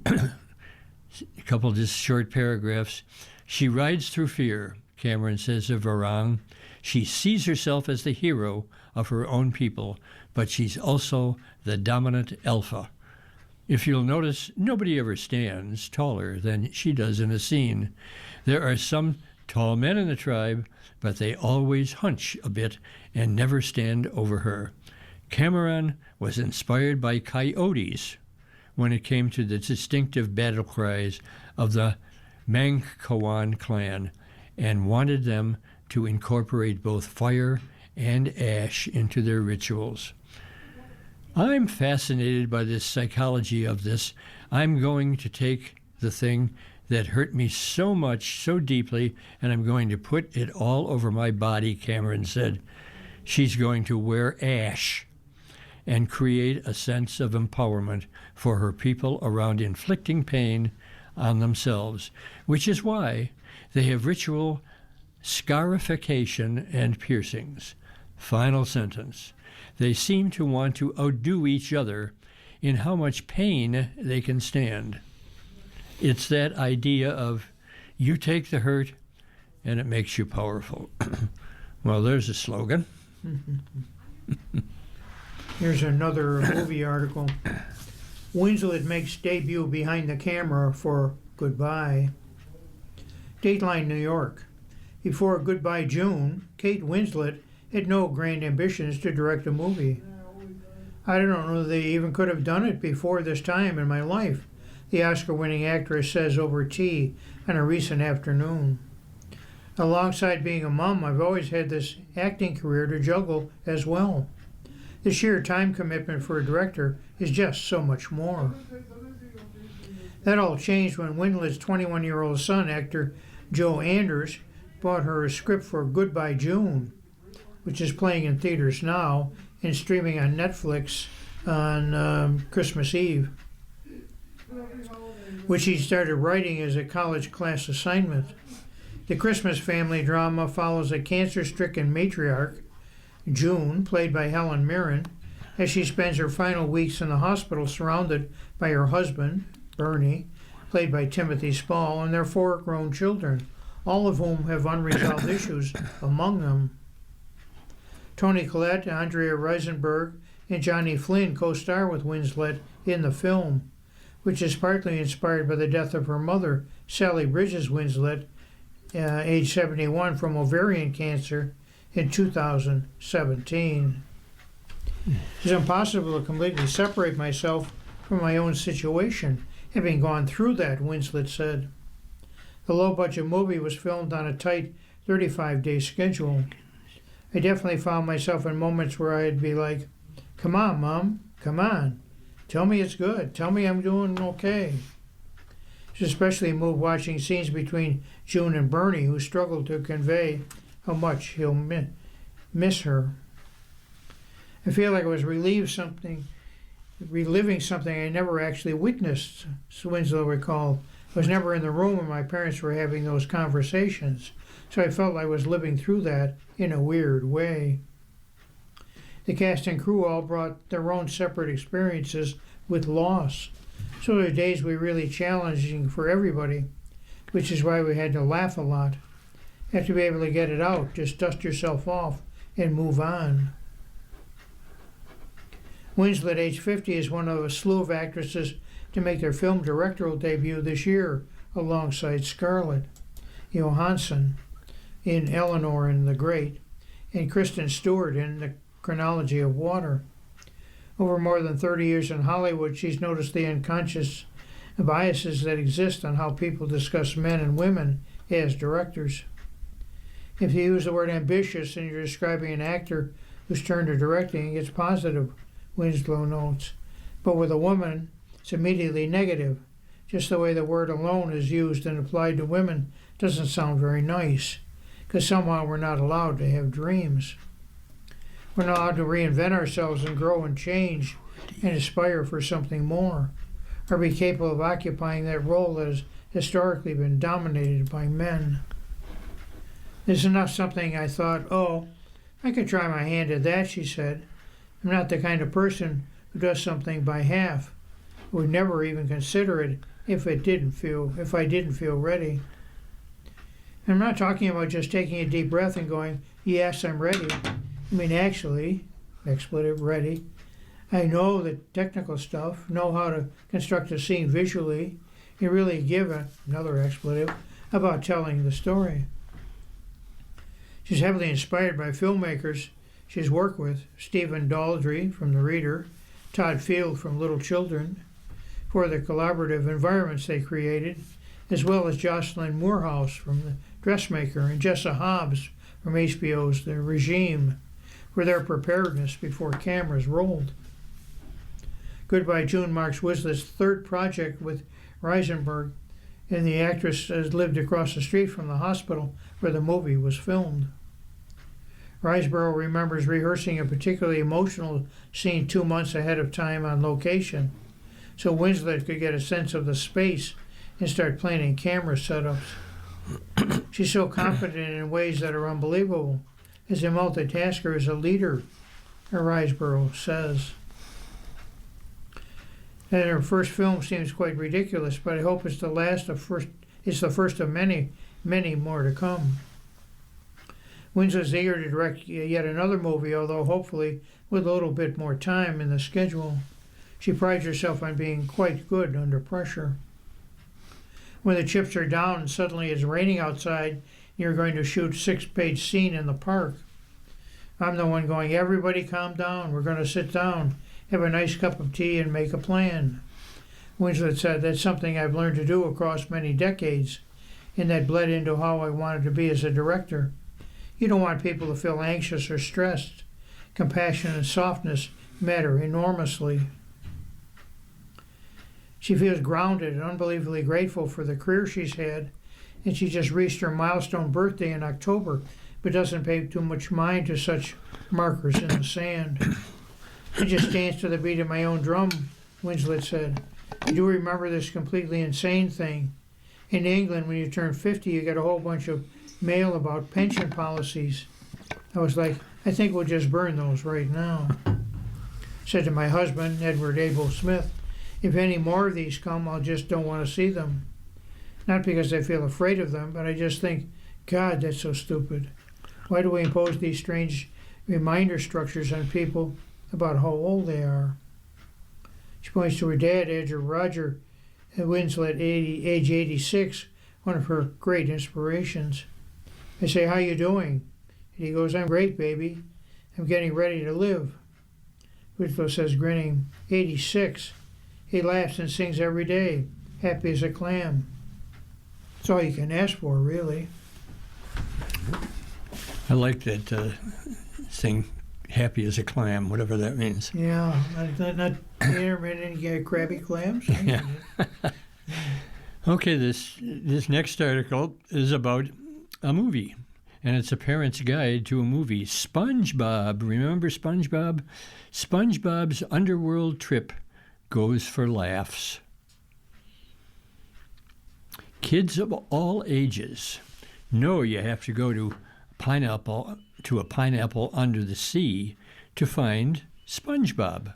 couple of just short paragraphs. She rides through fear, Cameron says of Varang. She sees herself as the hero of her own people, but she's also the dominant alpha. If you'll notice, nobody ever stands taller than she does in a scene. There are some tall men in the tribe, but they always hunch a bit and never stand over her. Cameron was inspired by coyotes when it came to the distinctive battle cries of the Mangkawan clan and wanted them to incorporate both fire and ash into their rituals. I'm fascinated by this psychology of this. I'm going to take the thing that hurt me so much, so deeply, and I'm going to put it all over my body, Cameron said. She's going to wear ash and create a sense of empowerment for her people around inflicting pain on themselves, which is why they have ritual scarification and piercings. Final sentence. They seem to want to outdo each other in how much pain they can stand. It's that idea of you take the hurt and it makes you powerful. Well, there's a slogan. Here's another movie article. Winslet makes debut behind the camera for Goodbye. Dateline, New York. Before Goodbye June, Kate Winslet had no grand ambitions to direct a movie. I don't know if they even could have done it before this time in my life, the Oscar-winning actress says over tea on a recent afternoon. Alongside being a mom, I've always had this acting career to juggle as well. The sheer time commitment for a director is just so much more. That all changed when Winslet's 21-year-old son, actor Joe Anders, brought her a script for Goodbye June, which is playing in theaters now and streaming on Netflix on Christmas Eve, which he started writing as a college class assignment. The Christmas family drama follows a cancer-stricken matriarch, June, played by Helen Mirren, as she spends her final weeks in the hospital surrounded by her husband, Bernie, played by Timothy Spall, and their 4 grown children, all of whom have unresolved issues among them. Toni Collette, Andrea Riseborough, and Johnny Flynn co-star with Winslet in the film, which is partly inspired by the death of her mother, Sally Bridges Winslet, age 71, from ovarian cancer in 2017. It's impossible to completely separate myself from my own situation, having gone through that, Winslet said. The low-budget movie was filmed on a tight 35-day schedule. I definitely found myself in moments where I'd be like, "Come on, Mom, come on. Tell me it's good. Tell me I'm doing okay." It's especially moved watching scenes between June and Bernie, who struggled to convey how much he'll miss her. I feel like I was reliving something I never actually witnessed, Winslet recalled. I was never in the room when my parents were having those conversations, so I felt I was living through that in a weird way. The cast and crew all brought their own separate experiences with loss, so the days were really challenging for everybody, which is why we had to laugh a lot. You have to be able to get it out, just dust yourself off and move on. Winslet, age 50, is one of a slew of actresses to make their film directorial debut this year, alongside Scarlett Johansson in Eleanor and the Great, and Kristen Stewart in The Chronology of Water. Over more than 30 years in Hollywood, she's noticed the unconscious biases that exist on how people discuss men and women as directors. If you use the word ambitious and you're describing an actor who's turned to directing, it's positive, Winslow notes. But with a woman, it's immediately negative. Just the way the word alone is used and applied to women doesn't sound very nice, because somehow we're not allowed to have dreams. We're not allowed to reinvent ourselves and grow and change and aspire for something more, or be capable of occupying that role that has historically been dominated by men. This is not something I thought, "Oh, I could try my hand at that," she said. "I'm not the kind of person who does something by half. I would never even consider it if I didn't feel ready." I'm not talking about just taking a deep breath and going, "Yes, I'm ready." I mean, actually, expletive, ready. I know the technical stuff, know how to construct a scene visually, and really give another expletive about telling the story. She's heavily inspired by filmmakers she's worked with: Stephen Daldry from The Reader, Todd Field from Little Children, for the collaborative environments they created, as well as Jocelyn Moorhouse from The Dressmaker and Jessa Hobbs from HBO's The Regime, for their preparedness before cameras rolled. Goodbye June marks Winslet's third project with Riseborough and the actress lived across the street from the hospital where the movie was filmed. Riseborough remembers rehearsing a particularly emotional scene 2 months ahead of time on location, so Winslet could get a sense of the space and start planning camera setups. She's so confident in ways that are unbelievable. As a multitasker, as a leader, Riseborough says. And her first film seems quite ridiculous, but I hope it's the first of many, many more to come. Winslet's eager to direct yet another movie, although hopefully with a little bit more time in the schedule. She prides herself on being quite good under pressure. When the chips are down and suddenly it's raining outside and you're going to shoot a 6-page scene in the park, I'm the one going, everybody calm down, we're going to sit down, have a nice cup of tea and make a plan. Winslet said, that's something I've learned to do across many decades, and that bled into how I wanted to be as a director. You don't want people to feel anxious or stressed. Compassion and softness matter enormously. She feels grounded and unbelievably grateful for the career she's had, and she just reached her milestone birthday in October, but doesn't pay too much mind to such markers in the sand. I just dance to the beat of my own drum, Winslet said. I do remember this completely insane thing. In England, when you turn 50, you get a whole bunch of mail about pension policies. I was like, I think we'll just burn those right now. Said to my husband, Edward Abel Smith, if any more of these come, I'll just don't want to see them. Not because I feel afraid of them, but I just think, God, that's so stupid. Why do we impose these strange reminder structures on people about how old they are? She points to her dad, Roger Winslet, age 86, one of her great inspirations. I say, how you doing? And he goes, I'm great, baby. I'm getting ready to live. Winslow says, grinning, 86. He laughs and sings every day, happy as a clam. That's all you can ask for, really. I like that thing, happy as a clam, whatever that means. Yeah, not intermittent crabby clams. Yeah. Okay, this next article is about a movie, and it's a parent's guide to a movie. SpongeBob. Remember SpongeBob? SpongeBob's underworld trip goes for laughs. Kids of all ages know you have to go to a pineapple under the sea to find SpongeBob,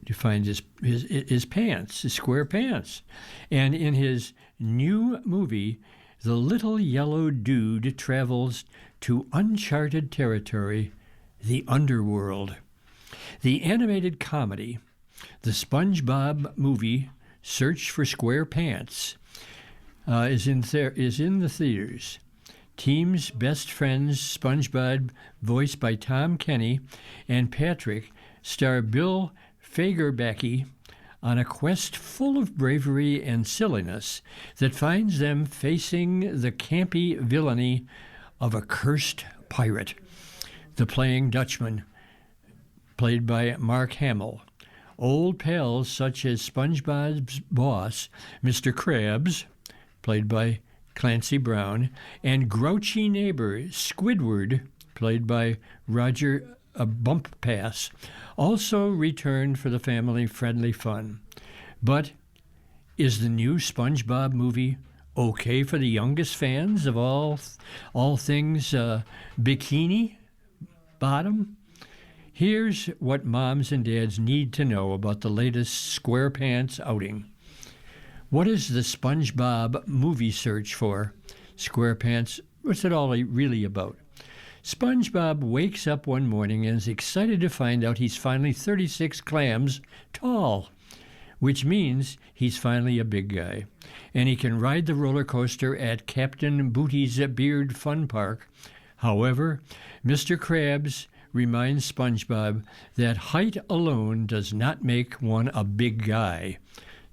to find his pants, his square pants. And in his new movie, the little yellow dude travels to uncharted territory, the underworld. The animated comedy, the SpongeBob movie, Search for Square Pants, is in the theaters. Team's best friends, SpongeBob, voiced by Tom Kenny, and Patrick, star Bill Fagerbakke, on a quest full of bravery and silliness that finds them facing the campy villainy of a cursed pirate. The Playing Dutchman, played by Mark Hamill. Old pals such as SpongeBob's boss, Mr. Krabs, played by Clancy Brown, and grouchy neighbor Squidward, played by Roger Bumppass, also returned for the family-friendly fun. But is the new SpongeBob movie okay for the youngest fans of all things Bikini Bottom? Here's what moms and dads need to know about the latest SquarePants outing. What is the SpongeBob movie search for? SquarePants, what's it all really about? SpongeBob wakes up one morning and is excited to find out he's finally 36 clams tall, which means he's finally a big guy, and he can ride the roller coaster at Captain Booty's Beard Fun Park. However, Mr. Krabs reminds SpongeBob that height alone does not make one a big guy.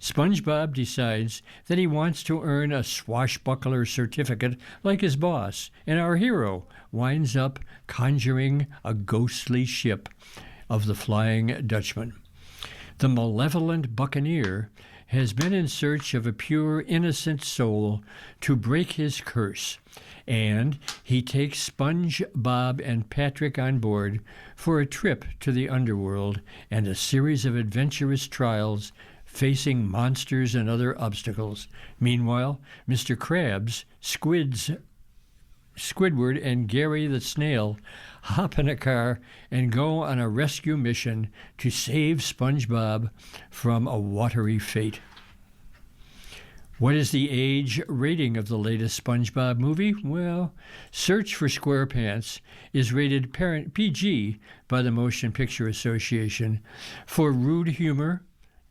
SpongeBob decides that he wants to earn a swashbuckler certificate like his boss, and our hero winds up conjuring a ghostly ship of the Flying Dutchman. The malevolent buccaneer has been in search of a pure, innocent soul to break his curse, and he takes Sponge, Bob, and Patrick on board for a trip to the underworld and a series of adventurous trials facing monsters and other obstacles. Meanwhile, Mr. Krabs, Squidward, and Gary the Snail hop in a car and go on a rescue mission to save SpongeBob from a watery fate. What is the age rating of the latest SpongeBob movie? Well, Search for SquarePants is rated parent PG by the Motion Picture Association for rude humor,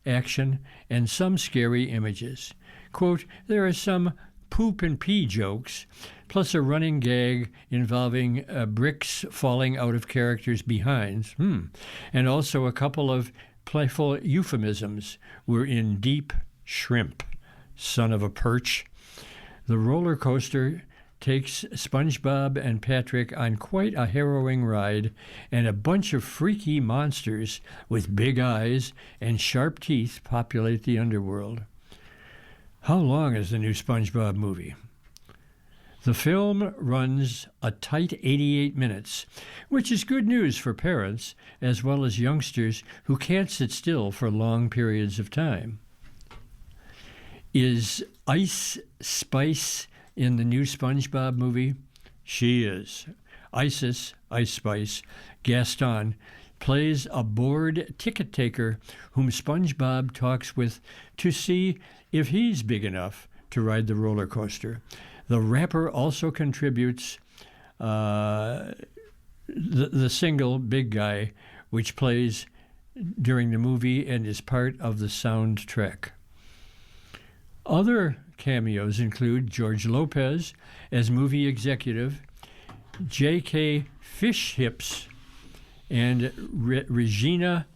action, and some scary images. Quote, there are some poop and pee jokes, plus a running gag involving bricks falling out of characters' behinds, and also a couple of playful euphemisms. We're in deep shrimp, son of a perch. The roller coaster takes SpongeBob and Patrick on quite a harrowing ride, and a bunch of freaky monsters with big eyes and sharp teeth populate the underworld. How long is the new SpongeBob movie? The film runs a tight 88 minutes, which is good news for parents as well as youngsters who can't sit still for long periods of time. Is Ice Spice in the new SpongeBob movie? She is. Ice Spice, Gaston, plays a bored ticket taker whom SpongeBob talks with to see if he's big enough to ride the roller coaster. The rapper also contributes the single Big Guy, which plays during the movie and is part of the soundtrack. Other cameos include George Lopez as movie executive, J.K. Fish Hips, and Regina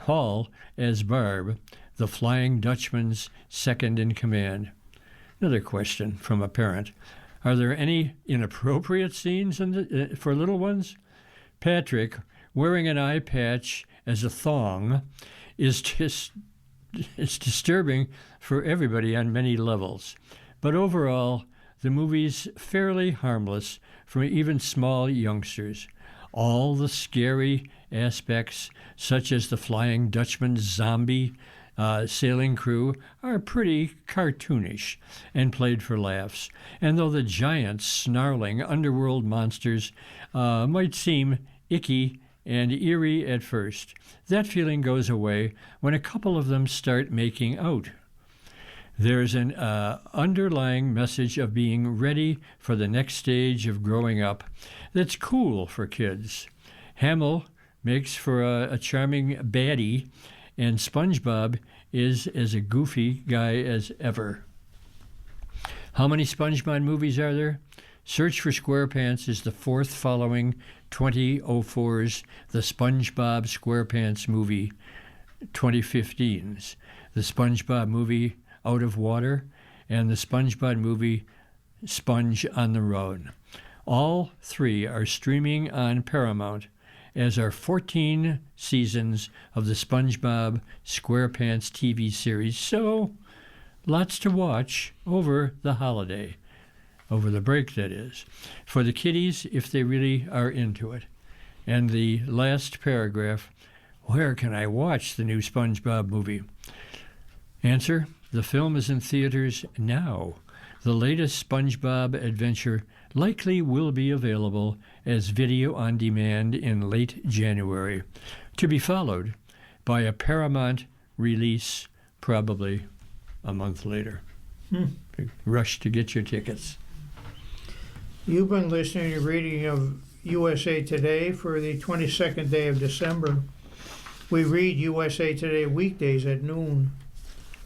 Hall as Barb, the Flying Dutchman's second in command. Another question from a parent. Are there any inappropriate scenes for little ones? Patrick, wearing an eye patch as a thong, is disturbing for everybody on many levels. But overall, the movie's fairly harmless for even small youngsters. All the scary aspects, such as the Flying Dutchman's zombie sailing crew, are pretty cartoonish and played for laughs. And though the giant, snarling underworld monsters might seem icky and eerie at first, that feeling goes away when a couple of them start making out. There's an underlying message of being ready for the next stage of growing up that's cool for kids. Hamill makes for a charming baddie, and SpongeBob is as a goofy guy as ever. How many SpongeBob movies are there? Search for SquarePants is the fourth following 2004's The SpongeBob SquarePants Movie 2015's, the SpongeBob movie Out of Water, and the SpongeBob movie Sponge on the Road. All three are streaming on Paramount, as are 14 seasons of the SpongeBob SquarePants TV series, so lots to watch over the holiday. Over the break, that is, for the kiddies if they really are into it. And the last paragraph, where can I watch the new SpongeBob movie? Answer, the film is in theaters now. The latest SpongeBob adventure likely will be available as video on demand in late January, to be followed by a Paramount release probably a month later. Rush to get your tickets. You've been listening to a reading of USA Today for the 22nd day of December. We read USA Today weekdays at noon.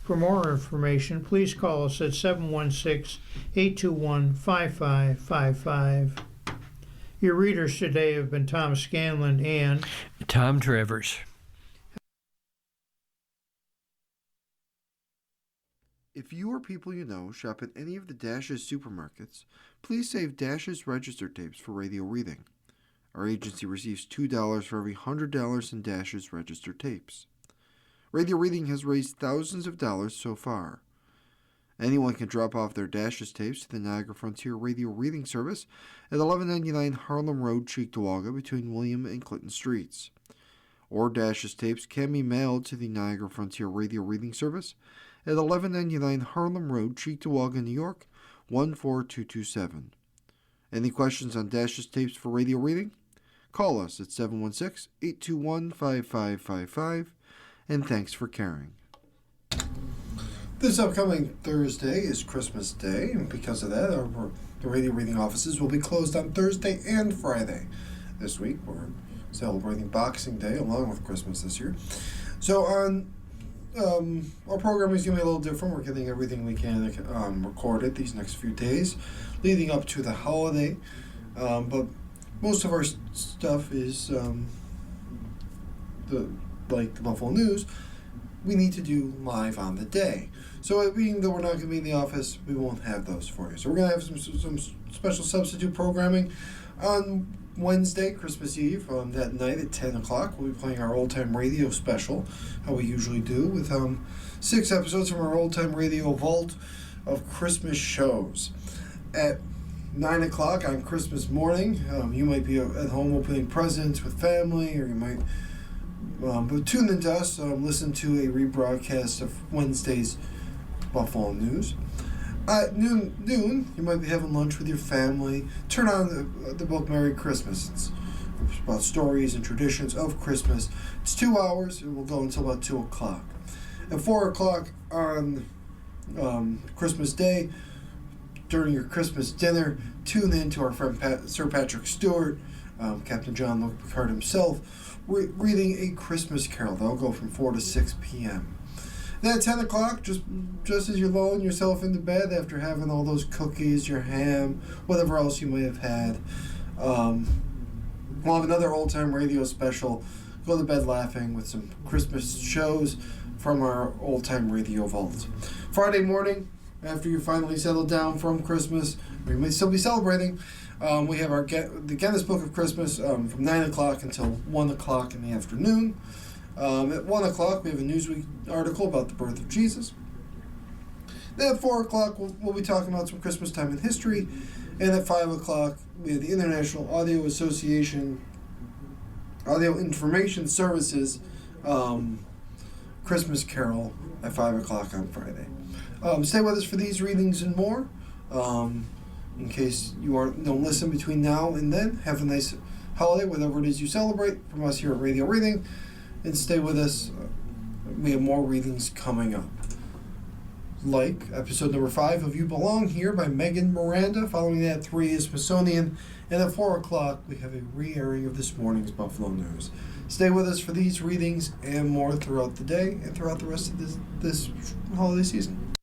For more information, please call us at 716-821-5555. Your readers today have been Tom Scanlon and Tom Travers. If you or people you know shop at any of the Dash's supermarkets, please save Dash's register tapes for radio reading. Our agency receives $2 for every $100 in Dash's register tapes. Radio Reading has raised thousands of dollars so far. Anyone can drop off their Dashes tapes to the Niagara Frontier Radio Reading Service at 1199 Harlem Road, Cheektowaga, between William and Clinton Streets. Or Dashes tapes can be mailed to the Niagara Frontier Radio Reading Service at 1199 Harlem Road, Cheektowaga, New York, 14227. Any questions on Dashes tapes for radio reading? Call us at 716-821-5555, and thanks for caring. This upcoming Thursday is Christmas Day, and because of that, the radio reading offices will be closed on Thursday and Friday. This week, we're celebrating Boxing Day along with Christmas this year. So our programming is going to be a little different. We're getting everything we can recorded these next few days leading up to the holiday. But most of our stuff is like the Buffalo News. We need to do live on the day. So being that we're not going to be in the office, we won't have those for you. So we're going to have some special substitute programming on Wednesday, Christmas Eve, that night at 10 o'clock. We'll be playing our old-time radio special, how we usually do, with 6 episodes from our old-time radio vault of Christmas shows. At 9 o'clock on Christmas morning, you might be at home opening presents with family, or you might but tune into us, listen to a rebroadcast of Wednesday's Buffalo News. At noon, you might be having lunch with your family. Turn on the book Merry Christmas. It's about stories and traditions of Christmas. It's 2 hours. It will go until about 2 o'clock. At 4 o'clock on Christmas Day, during your Christmas dinner, tune in to our friend Sir Patrick Stewart, Captain John Luke Picard himself, reading a Christmas carol. That'll go from 4 to 6 p.m. Then at 10 o'clock, just as you're lulling yourself into bed after having all those cookies, your ham, whatever else you may have had, we'll have another old-time radio special. Go to bed laughing with some Christmas shows from our old-time radio vault. Friday morning, after you finally settle down from Christmas, we may still be celebrating, we have the Guinness Book of Christmas from 9 o'clock until 1 o'clock in the afternoon. At 1 o'clock, we have a Newsweek article about the birth of Jesus. Then at 4 o'clock, we'll be talking about some Christmas time in history. And at 5 o'clock, we have the International Audio Association Audio Information Services Christmas Carol at 5 o'clock on Friday. Stay with us for these readings and more. In case you don't listen between now and then, have a nice holiday, whatever it is you celebrate, from us here at Radio Reading. And stay with us. We have more readings coming up. Like episode number 5 of You Belong Here by Megan Miranda. Following that, 3 is Smithsonian. And at 4 o'clock, we have a re-airing of this morning's Buffalo News. Stay with us for these readings and more throughout the day and throughout the rest of this holiday season.